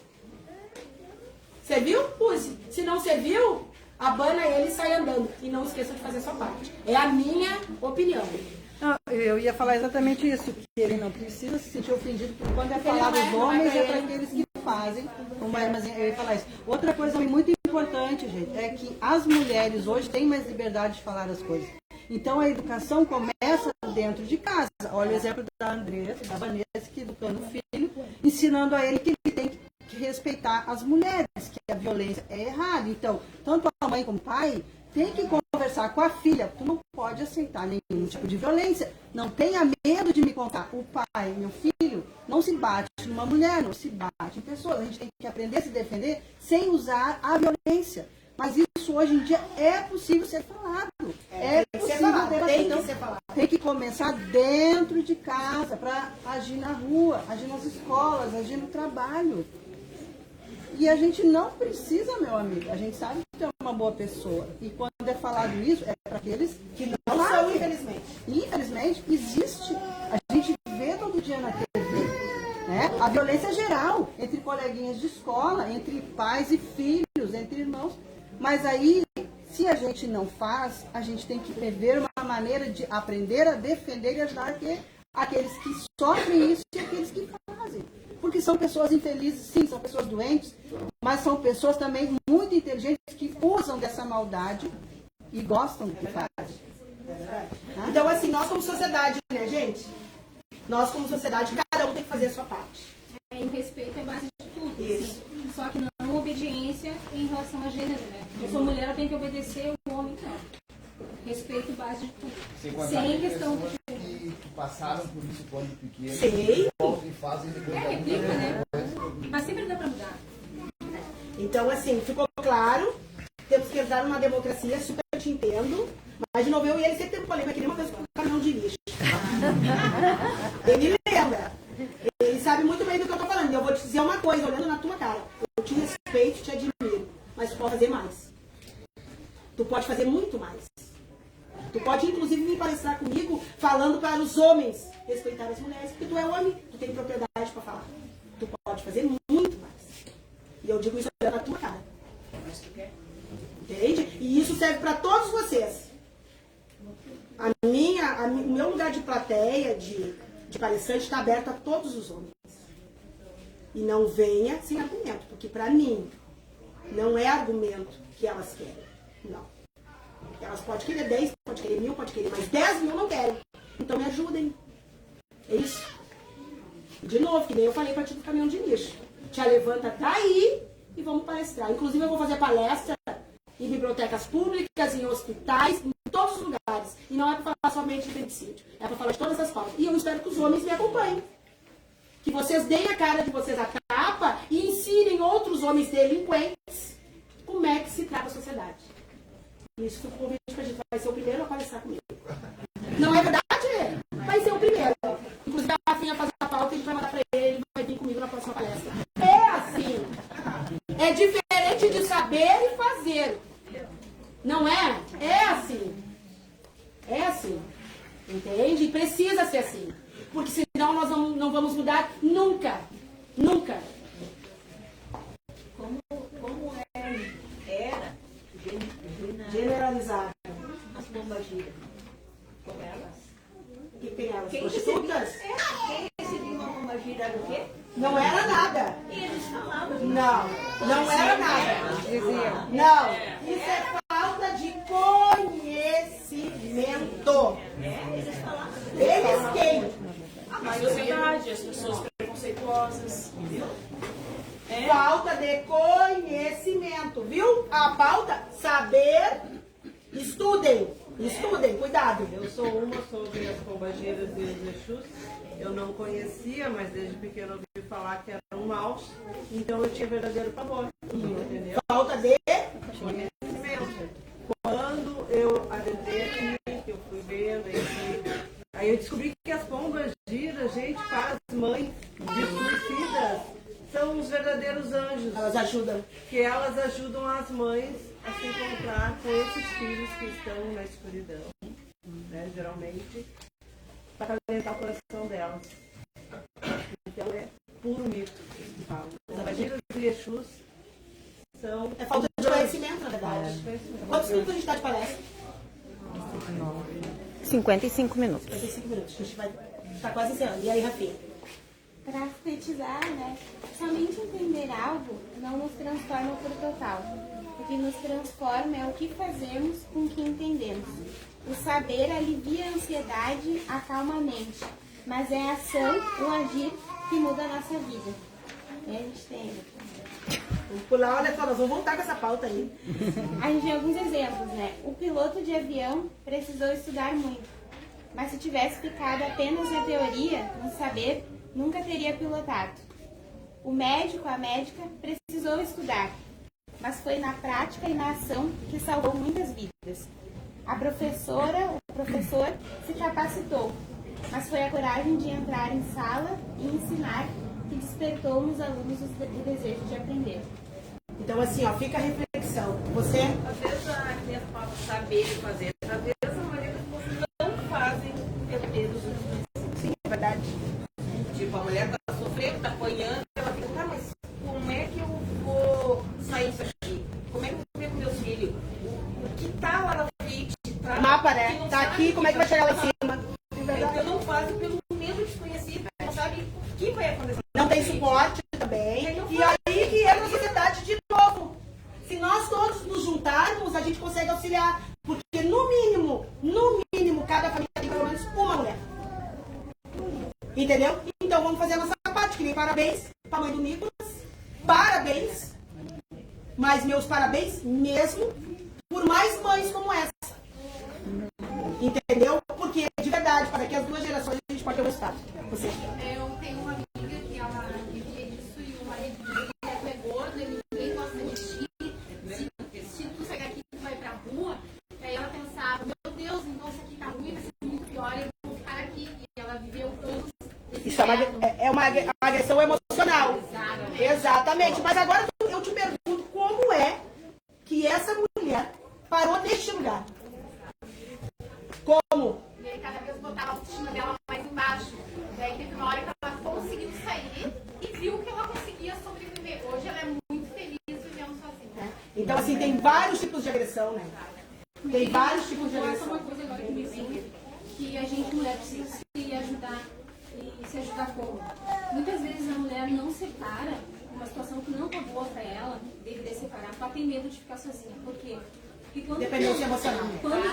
Serviu? Use. Se não serviu, abana ele e sai andando. E não esqueça de fazer a sua parte. É a minha opinião. Não, eu ia falar exatamente isso, que ele não precisa se sentir ofendido, porque quando é falar dos não é homens, pra é para ele. aqueles que fazem, como a irmãzinha, eu ia falar isso. Outra coisa muito importante, gente, é que as mulheres hoje têm mais liberdade de falar as coisas. Então a educação começa dentro de casa. Olha o exemplo da Andressa, da Vanessa, que educando o filho, ensinando a ele que ele tem que respeitar as mulheres, que a violência é errada. Então, tanto a mãe como o pai tem que conversar com a filha. Tu não pode aceitar nenhum tipo de violência. Não tenha medo de me contar. O pai, meu filho, não se bate numa mulher, não se bate em pessoas. A gente tem que aprender a se defender sem usar a violência. Mas isso hoje em dia é possível ser falado. É possível debater. Então, tem que começar dentro de casa, para agir na rua, agir nas escolas, agir no trabalho. E a gente não precisa, meu amigo. A gente sabe que é uma boa pessoa. E quando é falado isso, é para aqueles que não são, infelizmente. Infelizmente, existe. A gente vê todo dia na TV. Né? A violência geral, entre coleguinhas de escola, entre pais e filhos, entre irmãos. Mas aí, se a gente não faz, a gente tem que ver uma maneira de aprender a defender e ajudar aqueles que sofrem isso e aqueles que fazem. Porque são pessoas infelizes, sim, são pessoas doentes, mas são pessoas também muito inteligentes que usam dessa maldade e gostam do que fazem. Então, assim, nós como sociedade, né, gente? Nós como sociedade, cada um tem que fazer a sua parte. E o respeito é base de tudo. Isso. Assim. Só que não obediência em relação a gênero, né? Eu sou mulher, eu tenho que obedecer, o homem não. Respeito base de tudo. Sem questão de... que passaram por isso quando pequeno. Sei. Voltam e fazem depois da replica, né? Mas sempre dá pra mudar. Então, assim, ficou claro. Temos que entrar numa democracia, super te entendo. Mas, de novo, eu e ele sempre temos polêmica, que nem uma coisa com o caminhão de lixo. Ele lembra. Ele sabe muito bem do que eu tô falando. E eu vou te dizer uma coisa, olhando na tua cara. Eu te respeito, te admiro. Mas tu pode fazer mais. Tu pode fazer muito mais. Tu pode, inclusive, vir palestrar comigo falando para os homens respeitar as mulheres. Porque tu é homem, tu tem propriedade para falar. Tu pode fazer muito mais. E eu digo isso olhando na tua cara. Entende? E isso serve para todos vocês. O meu lugar de plateia, de palestrante, está aberto a todos os homens. E não venha sem argumento. Porque, para mim, não é argumento que elas querem. Não. Elas podem querer 10, pode querer 1000, pode querer mais 10 mil, não querem. Então me ajudem. É isso. De novo, que nem eu falei para ti do caminhão de lixo. Te levanta daí e vamos palestrar. Inclusive eu vou fazer palestra em bibliotecas públicas, em hospitais, em todos os lugares. E não é para falar somente de feminicídio. É para falar de todas as pautas. E eu espero que os homens me acompanhem. Que vocês deem a cara de vocês a capa e ensinem outros homens delinquentes como é que se trata a sociedade. Isso foi o convite que a gente vai ser o primeiro a palestrar comigo. Não é verdade? Vai ser o primeiro. Inclusive a Rafinha faz a pauta e a gente vai mandar pra ele vai vir comigo na próxima palestra. É assim. É diferente de saber e fazer. Não é? É assim. É assim. Entende? E precisa ser assim. Porque senão nós não vamos mudar nunca. Nunca. Como era generalizado. As bombagiras. Como elas? Que tem elas? Quem Prostitutas? Quem recebia uma bombagira era o quê? Não era nada. E eles falavam. Não era nada. Diziam. Não. Isso é falta de conhecimento. Eles falavam. Eles quem? A sociedade, as pessoas preconceituosas. Falta de conhecimento, viu? Estudem, cuidado. Eu sou uma sobre as pombageiras e os Exus. Eu não conhecia, mas desde pequeno ouvi falar que eram maus. Então eu tinha verdadeiro pavor. Entendeu? Falta de conhecimento. Quando eu adentrei aqui, que eu fui vendo, aí eu descobri que as pombas giras, gente, para as mães desconhecidas, são os verdadeiros anjos. Elas ajudam. Que elas ajudam as mães a se encontrar com esses filhos que estão na escuridão, né, geralmente, para acalentar o coração delas. Então é puro mito. Os Abagiras e Exus são... É falta de conhecimento, na verdade. Quantos minutos a gente dá de palestra? 55 minutos. 55 minutos. A gente vai estar quase encerrando. E aí, Rafinha? Para sintetizar, né? Somente entender algo não nos transforma por total. O que nos transforma é o que fazemos com o que entendemos. O saber alivia a ansiedade, acalma a mente. Mas é a ação, o agir, que muda a nossa vida. E a gente tem... Vamos pular, olha só, nós vamos voltar com essa pauta aí. A gente tem alguns exemplos, né? O piloto de avião precisou estudar muito. Mas se tivesse ficado apenas na teoria, no saber, nunca teria pilotado. O médico, a médica, precisou estudar. Mas foi na prática e na ação que salvou muitas vidas. A professora, o professor, se capacitou. Mas foi a coragem de entrar em sala e ensinar que despertou nos alunos o desejo de aprender. Então, assim, ó, fica a reflexão. Você... Às vezes a criança pode saber fazer, às vezes a maioria das pessoas não fazem devido. Sim, é verdade. Tipo, a mulher tá sofrendo, tá apanhando, ela fica, tá, mas como é que eu vou sair disso aqui? Como é que eu vou comer com meus filhos? O que tá lá na frente? Tá, mapa, né? Tá aqui, como é que vai chegar lá em cima? Então não fazem pelo medo desconhecido, não sabe o que vai acontecer. Não tem suporte também. E aí que entra a sociedade de novo. Se nós todos nos juntarmos, a gente consegue auxiliar. Porque no mínimo, cada família tem pelo menos uma mulher. Entendeu? Então vamos fazer a nossa parte. Queria parabéns para a mãe do Nicolas. Parabéns. Mas meus parabéns mesmo por mais mães como essa. Entendeu? Porque, de verdade, para que as duas gerações a gente pode ter um resultado. Você. Eu tenho uma amiga que ela vivia disso e o marido dele é gordo, e ninguém gosta de ti. Se tu sair daqui, tu vai pra rua. Aí ela pensava, meu Deus, então isso aqui tá ruim, vai ser muito pior, eu vou ficar aqui. E ela viveu todos. Isso é uma agressão emocional. Exatamente. Mas agora eu te pergunto como é que essa mulher parou neste lugar. Como? E aí cada vez botava a autoestima dela mais embaixo. Daí teve uma hora que ela conseguiu sair e viu que ela conseguia sobreviver. Hoje ela é muito feliz vivendo sozinha. Então, assim, tem vários tipos de agressão, né? Tem vários tipos de Essa é agressão. uma coisa agora que me vem, que a gente, mulher, precisa se ajudar. E se ajudar como? Muitas vezes a mulher não separa uma situação que não tá boa pra ela, deveria separar, porque ela tem medo de ficar sozinha. Por quê? Dependência emocional.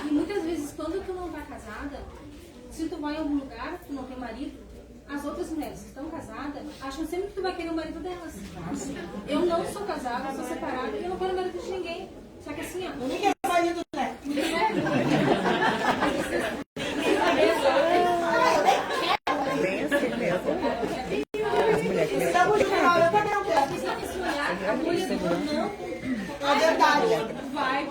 E muitas vezes, quando tu não tá casada, se tu vai em algum lugar, tu não tem marido, as outras mulheres que estão casadas acham sempre que tu vai querer o marido delas. Eu não sou casada, sou separada, e eu não quero o marido de ninguém. Só que assim, ó... Ninguém é marido, né? Estamos de final, eu também não quero. É verdade. Vai,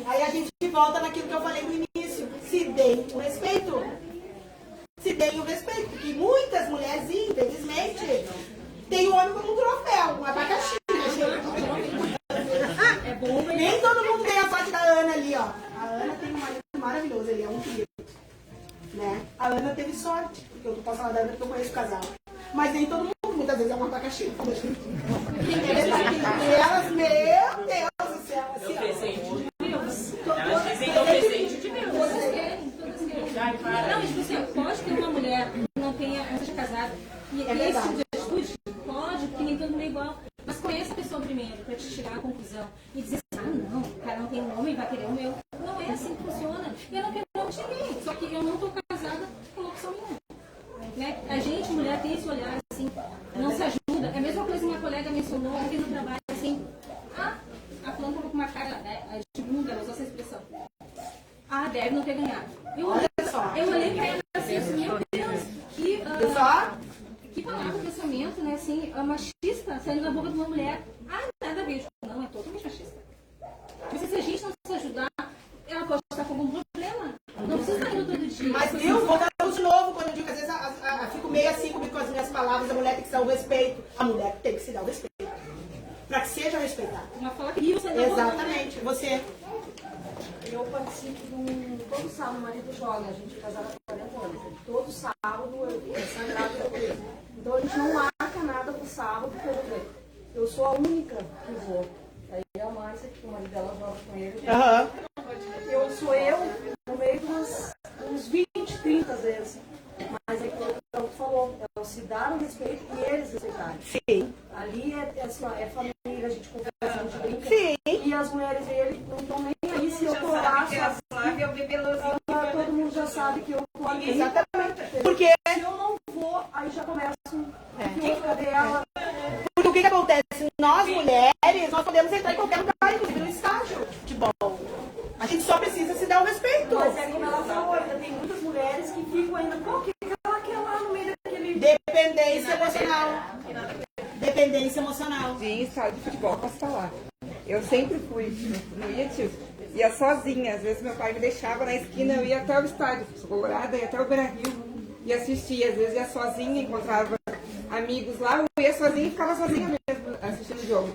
aí a gente volta naquilo que eu falei no início. Se deem o respeito. Se deem o respeito. Porque muitas mulheres, infelizmente, têm o homem como um troféu, um abacaxi. Nem todo mundo tem a sorte da Ana ali, ó. A Ana tem um marido maravilhoso, ele é um querido. Né? A Ana teve sorte, porque eu não posso falar da Ana porque eu conheço o casal. Mas nem todo mundo, muitas vezes é um abacaxi. E elas, meu Deus do céu, assim, presente de Deus. Elas dizem que é o presente de Deus. Todas querem. Não, tipo assim, pode ter uma mulher que não seja casada e esse tipo de atitude, pode, porque nem todo mundo é igual. Mas conhece a pessoa primeiro, pra te tirar a conclusão e dizer assim, ah não, o cara não tem um homem, vai querer o meu. Não é assim que funciona. E eu não quero nome de ninguém, só que eu não tô casada com opção nenhuma. Né? A gente, mulher, tem esse olhar assim, não se ajuda. É a mesma coisa que minha colega mencionou aqui no trabalho, assim, a planta com uma cara, né, de bunda, ela usou essa expressão. Ah, deve não ter ganhado. Olha só. Eu olhei pra ela assim, meu Deus, que palavra, pensamento, né, assim, machista, saindo da boca de uma mulher. Ah, nada a ver. Não, é totalmente machista. Mas se a gente não se ajudar, ela pode estar com algum problema. Não precisa estar indo todo dia. Mas viu, voltamos de novo, quando eu digo que às vezes fico meio assim comigo com as minhas palavras, a mulher tem que se dar o respeito. A mulher tem que se dar o respeito. Pra que seja respeitada. Uma fala que você não. Exatamente. Você. Eu participo de um... Todo sábado o marido joga, a gente é casada há 40 anos. Todo sábado é sagrado pra coisa. Então a gente não marca nada pro sábado, porque eu sou a única que vou. Aí a Márcia, que o marido dela joga com ele. Eu sou eu no meio de uns 20, 30 vezes. Mas é que o que falou, é se dar o respeito e eles respeitarem. Sim. Ali é família, a gente conversa, a gente brinca. Sim. E as mulheres dele não estão nem aí se eu tô lá sozinha. Todo mundo já sabe que eu tô ali. Exatamente. Porque se eu não vou, aí já começa cadê ela? Porque o que acontece? Nós mulheres, nós podemos entrar em qualquer lugar, inclusive no estádio de futebol. A gente só precisa se dar o respeito. Mas é como ela falou, ainda tem muitas mulheres que ficam ainda, pô, o que ela quer lá no meio daquele... Dependência emocional. Dependência emocional. Sim, estádio de futebol, posso falar. Eu sempre fui, não ia, ia sozinha. Às vezes meu pai me deixava na esquina, eu ia até o estádio, sou colorada, ia até o Beira-Rio e assistia. Às vezes ia sozinha, encontrava amigos lá, eu ia sozinha e ficava sozinha mesmo assistindo o jogo.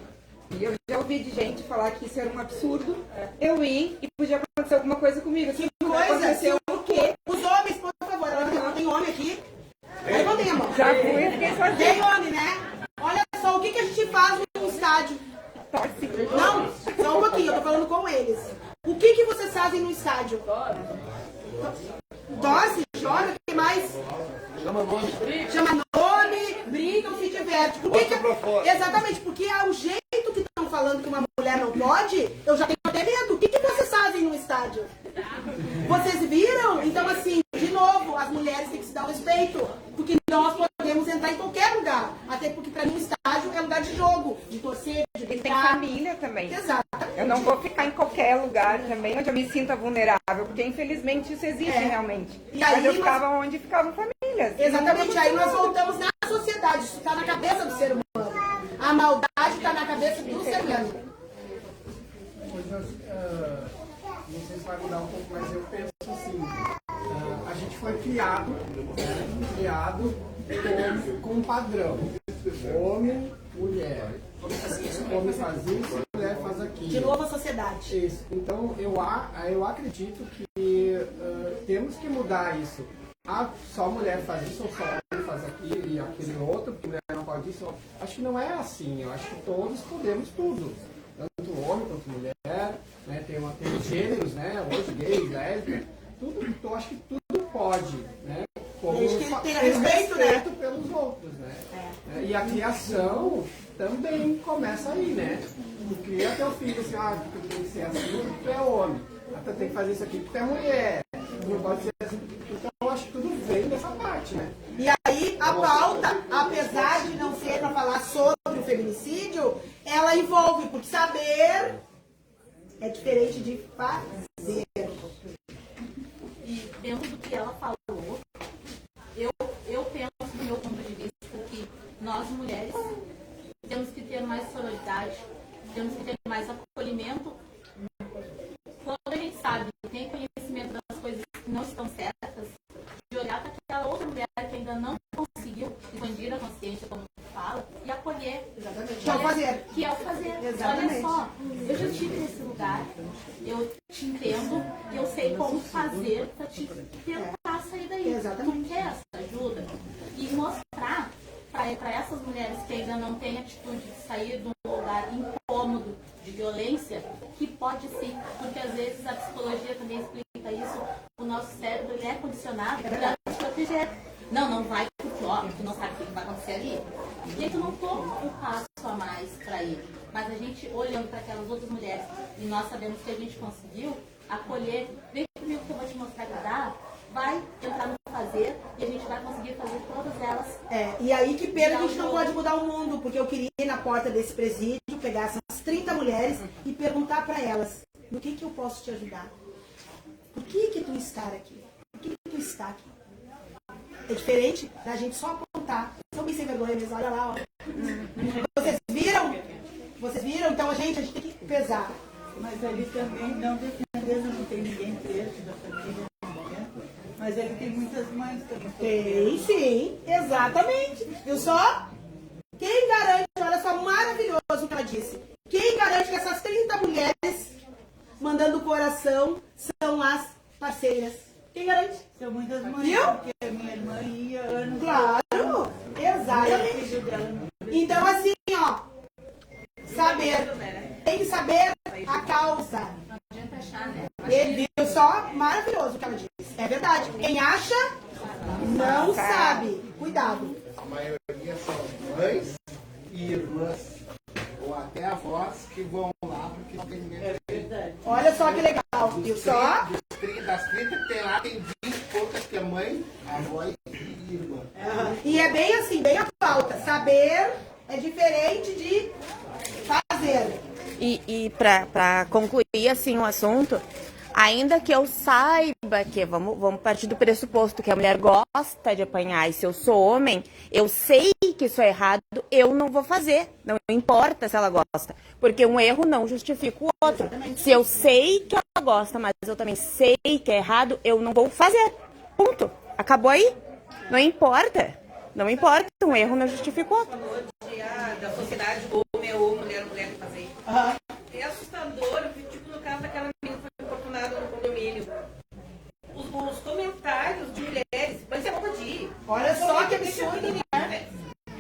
E eu já ouvi de gente falar que isso era um absurdo. Eu ir e podia acontecer alguma coisa comigo. Que coisa? Aconteceu o quê? Os homens, por favor, ela tem homem aqui? Levantem a mão. Já fui e fiquei sozinha. Tem homem, né? Olha só, o que a gente faz no estádio? Não, só um pouquinho, eu tô falando com eles. O que vocês fazem no estádio? Torce, chora, o que mais? Chama nome. Chama nome, brincam, se diverte. Por que exatamente, porque é o jeito que estão falando que uma mulher não pode, eu já tenho até medo. O que vocês fazem no estádio? Vocês viram? Então, assim, de novo, as mulheres têm que se dar o respeito. Porque nós podemos entrar em qualquer lugar. Até porque, pra mim, o estádio é lugar de jogo, de torcer, de brincar. E tem família também. Exato. Eu não vou ficar em qualquer lugar também onde eu me sinta vulnerável, porque infelizmente isso existe realmente. E aí mas eu ficava onde ficavam famílias. Exatamente, aí nós voltamos na sociedade, isso está na cabeça do ser humano. A maldade está na cabeça do ser humano. Não sei se vai mudar um pouco, mas eu penso assim, a gente foi criado com um padrão. Homem, mulher. Homem faz isso, mulher faz aquilo. De novo a sociedade. Isso. Então eu acredito que temos que mudar isso. Só mulher faz isso, ou só homem faz aquilo e aquele outro, porque mulher não pode isso. Acho que não é assim. Eu acho que todos podemos tudo. Tanto homem quanto mulher, né? Tem gêneros, né? Hoje, gays, lésbicas, tudo, eu acho que tudo pode, né? Como tem respeito, né? pelos outros, né? E a criação também começa aí, né? Tu cria teu filho assim, tu tem que ser assim porque tu é homem. Tu tem que fazer isso aqui porque tu é mulher. Tu não pode ser assim. Então eu acho que tudo vem dessa parte, né? E aí a pauta, apesar de não ser para falar sobre o feminicídio, ela envolve, porque saber é diferente de fazer. E dentro do que ela falou, eu penso do meu ponto de vista que nós mulheres temos que ter mais sororidade, temos que ter mais acolhimento. Quando a gente sabe, tem conhecimento das coisas que não estão certas, de olhar para aquela outra mulher que ainda não conseguiu expandir a consciência, como tu fala, e acolher. Exatamente. Que é o fazer. Que é o fazer. Exatamente. Olha só, eu já estive nesse lugar, eu te entendo, e eu sei como fazer para te tentar sair daí. Exatamente. Tu quer essa ajuda? E mostrar para essas mulheres que ainda não têm atitude de sair de um lugar incômodo, de violência, que pode sim, porque às vezes a psicologia também explica isso, o nosso cérebro ele é condicionado para nos proteger. Não vai porque ó, tu não sabe o que vai acontecer ali. E aí tu não toma um passo a mais para ir. Mas a gente olhando para aquelas outras mulheres e nós sabemos que a gente conseguiu acolher, vem comigo que eu vou te mostrar que dá, vai entrar no fazer e a gente vai conseguir fazer todas elas. E aí que pena que a gente não pode mudar o mundo, porque eu queria ir na porta desse presídio, pegar essas 30 mulheres e perguntar para elas, no que eu posso te ajudar? Porque estar aqui? Por que tu está aqui? É diferente da gente só apontar. São bem sem vergonha mesmo, olha lá, ó. Vocês viram? Vocês viram? Então a gente tem que pesar. Mas ele também, não defendendo, não tem ninguém preso da família no momento, mas ele tem muitas mães também. Tem sim, exatamente. Viu só? Quem garante, olha só, maravilhoso o que ela disse. Quem garante que essas 30 mulheres mandando coração são as parceiras? Quem garante? São muitas mães, viu? porque a minha irmã ia anos. Claro, exatamente. Então assim, ó, saber, tem que saber a causa. Não adianta achar, né? Ele viu só, maravilhoso o que ela disse. É verdade. Quem acha, não sabe. Cuidado. A maioria são mães e irmãs, ou até avós, que vão lá porque não tem ninguém. É verdade. Olha só que legal. Viu só? Das 30 que tem lá, tem 20 e poucas que é mãe, avó e irmã. E é bem assim, bem a pauta. Saber é diferente de fazer. E para concluir assim o assunto, ainda que eu saiba que, vamos partir do pressuposto que a mulher gosta de apanhar, e se eu sou homem, eu sei que isso é errado, eu não vou fazer. Não importa se ela gosta, porque um erro não justifica o outro. Se eu sei que ela gosta, mas eu também sei que é errado, eu não vou fazer. Ponto. Acabou aí? Não importa. Não importa, um erro não justifica o outro. Da sociedade, homem ou mulher que fazer isso. É assustador, tipo no caso daquela menina que foi importunada no condomínio. Os comentários de mulheres, mas é roupa de ir. Olha só que absurdo, né?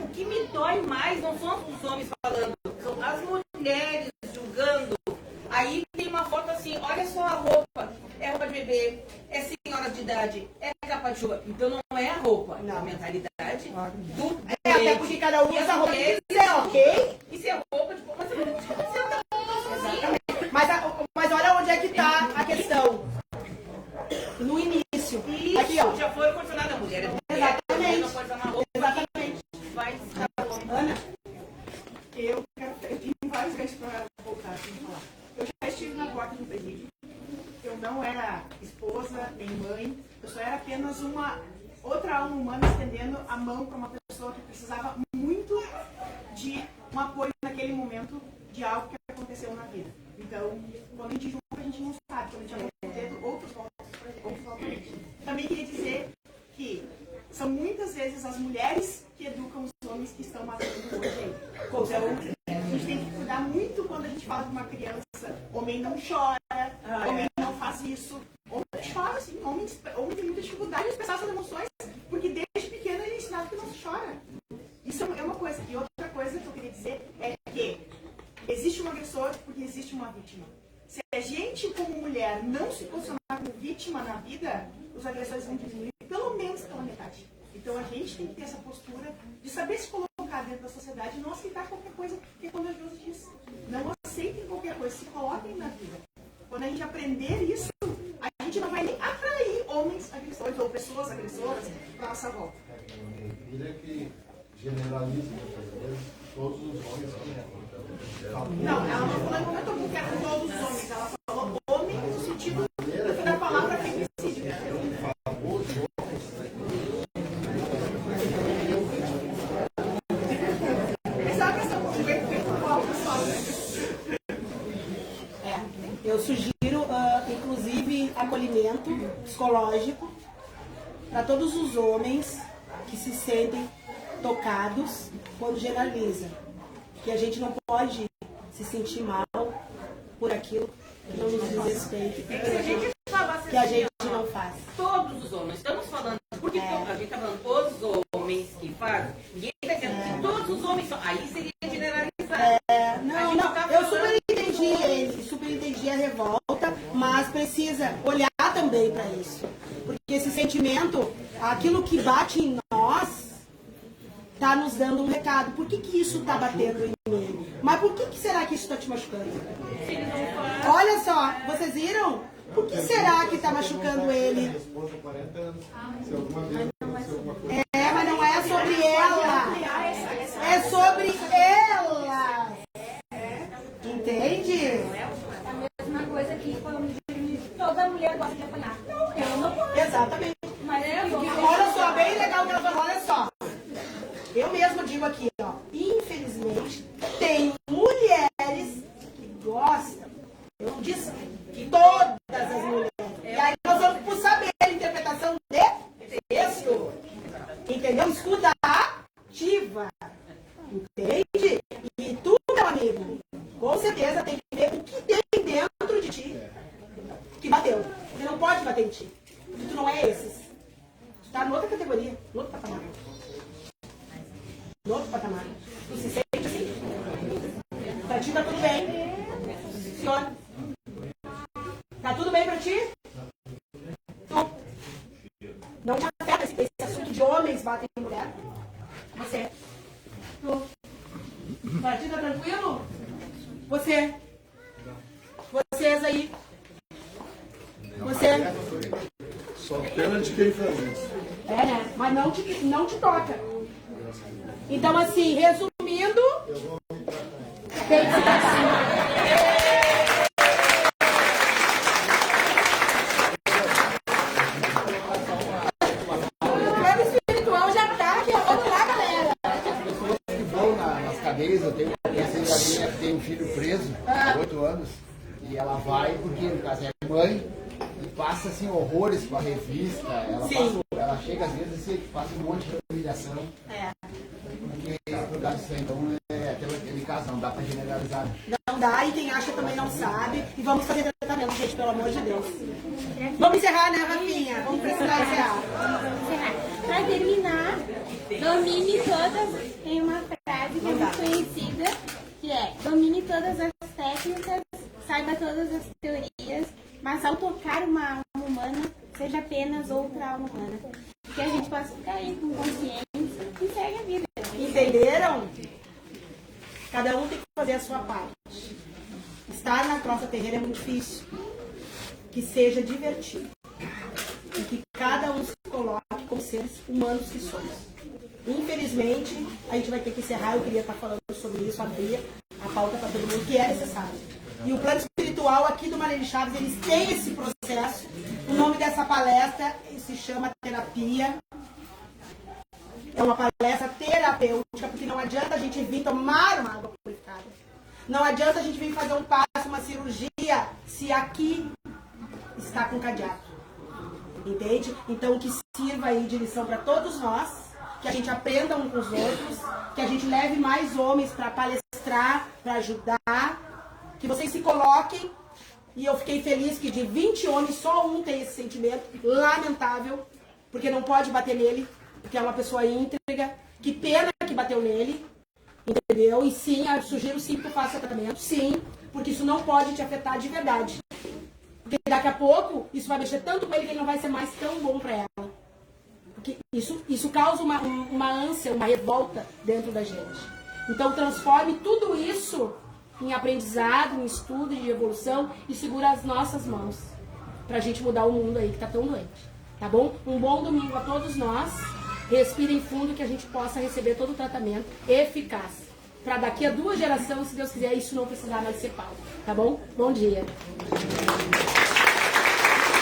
O que me dói mais não são os homens falando, são as mulheres julgando. Aí tem uma foto assim, olha só a roupa, é roupa de bebê, é senhora de idade, é capa de chuva. Então não é a roupa, é a mentalidade do É, até porque cada um usa a roupa que quiser, ok? Isso é roupa de... Mas você tá Exatamente. Mas olha onde é que tá a questão. No início. Isso, aqui, ó. já foi condicionada a mulher. Exatamente. Não pode usar uma roupa. Exatamente. Vai Ana? Eu tenho várias vezes para voltar assim, falar. Eu já estive na porta do presídio. Eu não era esposa nem mãe. Eu só era apenas uma outra alma humana estendendo a mão para uma pessoa que precisava muito de um apoio naquele momento de algo que aconteceu na vida. Então, quando a gente julga, a gente não sabe. Quando a gente aponta outros voltam. Também queria dizer que são muitas vezes as mulheres que educam os homens que estão matando hoje. Então, a gente tem que cuidar muito quando a gente fala de uma criança. Homem não chora, homem não faz isso. Homem chora, sim. Homem tem muita dificuldade de expressar suas emoções, porque desde pequeno ele é ensinado que não se chora. Isso é uma coisa. E outra coisa que eu queria dizer é que existe um agressor porque existe uma vítima. Se a gente, como mulher, não se posicionar como vítima na vida, os agressores vão diminuir pelo menos pela metade. Então a gente tem que ter essa postura de saber se colocar dentro da sociedade e não aceitar qualquer coisa, porque quando a Josi diz, não aceitem qualquer coisa, se coloquem na vida. Quando a gente aprender isso, a gente não vai nem atrair homens agressores ou pessoas agressoras para a nossa volta. Eu queria que generalize muitas vezes todos os homens são. Não, ela não falou em momento algum que era todos os homens, ela falou homem no sentido da palavra feminicídio. Eu sugiro, inclusive, acolhimento psicológico para todos os homens que se sentem tocados quando generaliza. Que a gente não pode se sentir mal por aquilo que não nos diz respeito, que a gente não faz. Todos os homens, estamos falando, porque a gente está falando os homens que fazem, ninguém está dizendo que todos os homens são, aí seria generalizado. Não, eu super entendi a revolta, mas precisa olhar também para isso. Porque esse sentimento, aquilo que bate em nós, está nos dando um recado. Por que isso está batendo em mim? Mas por que será que isso está te machucando? Olha só, vocês viram? Por que será que está machucando ele? Mas não é sobre ela. É sobre ela. Entende? É a mesma coisa que quando toda mulher gosta de apanhar. Não, eu Exatamente. Mas olha só, bem legal que ela falou, olha só. Eu mesmo digo aqui, ó, infelizmente, tem mulheres que gostam, eu não disse que todas as mulheres, e aí nós vamos por saber a interpretação de texto, entendeu? Escuta ativa, entende? E tu, meu amigo, com certeza tem que ver o que tem dentro de ti que bateu. Você não pode bater em ti, porque tu não é esses. Tu tá em outra categoria, em outro patamar. No outro patamar. Tu se sente assim? Pra ti tá tudo bem? Senhora? Tá tudo bem pra ti? Tu? Não te afeta esse assunto de homens batem em mulher? Você? Tu? Pra ti tá tranquilo? Você? Vocês aí? Você? Só pena de quem faz isso. É, né? Mas não te toca. Então, assim, resumindo... Tem que ser assim. O plano espiritual já tá aqui, vamos lá, galera. Pessoas que vão nas cadeias, eu tenho uma minha que tem um filho preso, 8 anos, e ela vai porque, no caso, é mãe, e passa, assim, horrores com a revista, ela chega às vezes e passa um monte de humilhação. Porque, no caso disso, então, aquele caso, não dá pra generalizar. Não dá, e quem acha também não sabe. E vamos fazer tratamento, gente, pelo amor de Deus. Vamos encerrar, né, Rafinha? Vamos precisar encerrar. Para terminar, domine todas, tem uma frase que é muito conhecida, que é: domine todas as técnicas, saiba todas as teorias, mas ao tocar uma alma humana, seja apenas outra alma humana. Que a gente possa ficar aí com consciência e segue a vida. Entenderam? Cada um tem que fazer a sua parte. Estar na crosta terreira é muito difícil. Que seja divertido. E que cada um se coloque como seres humanos que somos. Infelizmente, a gente vai ter que encerrar. Eu queria estar falando sobre isso, abrir a pauta para todo mundo, que é necessário. E o plano espiritual aqui do Marlene Chaves, eles têm esse processo. O nome dessa palestra se chama Terapia. É uma palestra terapêutica, porque não adianta a gente vir tomar uma água purificada. Não adianta a gente vir fazer um passo, uma cirurgia, se aqui está com cadeado. Entende? Então, que sirva aí de lição para todos nós, que a gente aprenda um com os outros, que a gente leve mais homens para palestrar, para ajudar, que vocês se coloquem. E eu fiquei feliz que de 20 homens, só um tem esse sentimento lamentável, porque não pode bater nele, porque é uma pessoa íntegra. Que pena que bateu nele, entendeu? E sim, eu sugiro sim que tu faça tratamento, sim, porque isso não pode te afetar de verdade. Porque daqui a pouco, isso vai mexer tanto com ele que ele não vai ser mais tão bom pra ela. Porque isso causa uma ânsia, uma revolta dentro da gente. Então transforme tudo isso em aprendizado, em estudo, em evolução e segura as nossas mãos pra gente mudar o mundo aí que tá tão doente. Tá bom? Um bom domingo a todos nós. Respirem fundo, que a gente possa receber todo o tratamento eficaz. Para daqui a 2 gerações, se Deus quiser, isso não precisar mais ser pauta. Tá bom? Bom dia.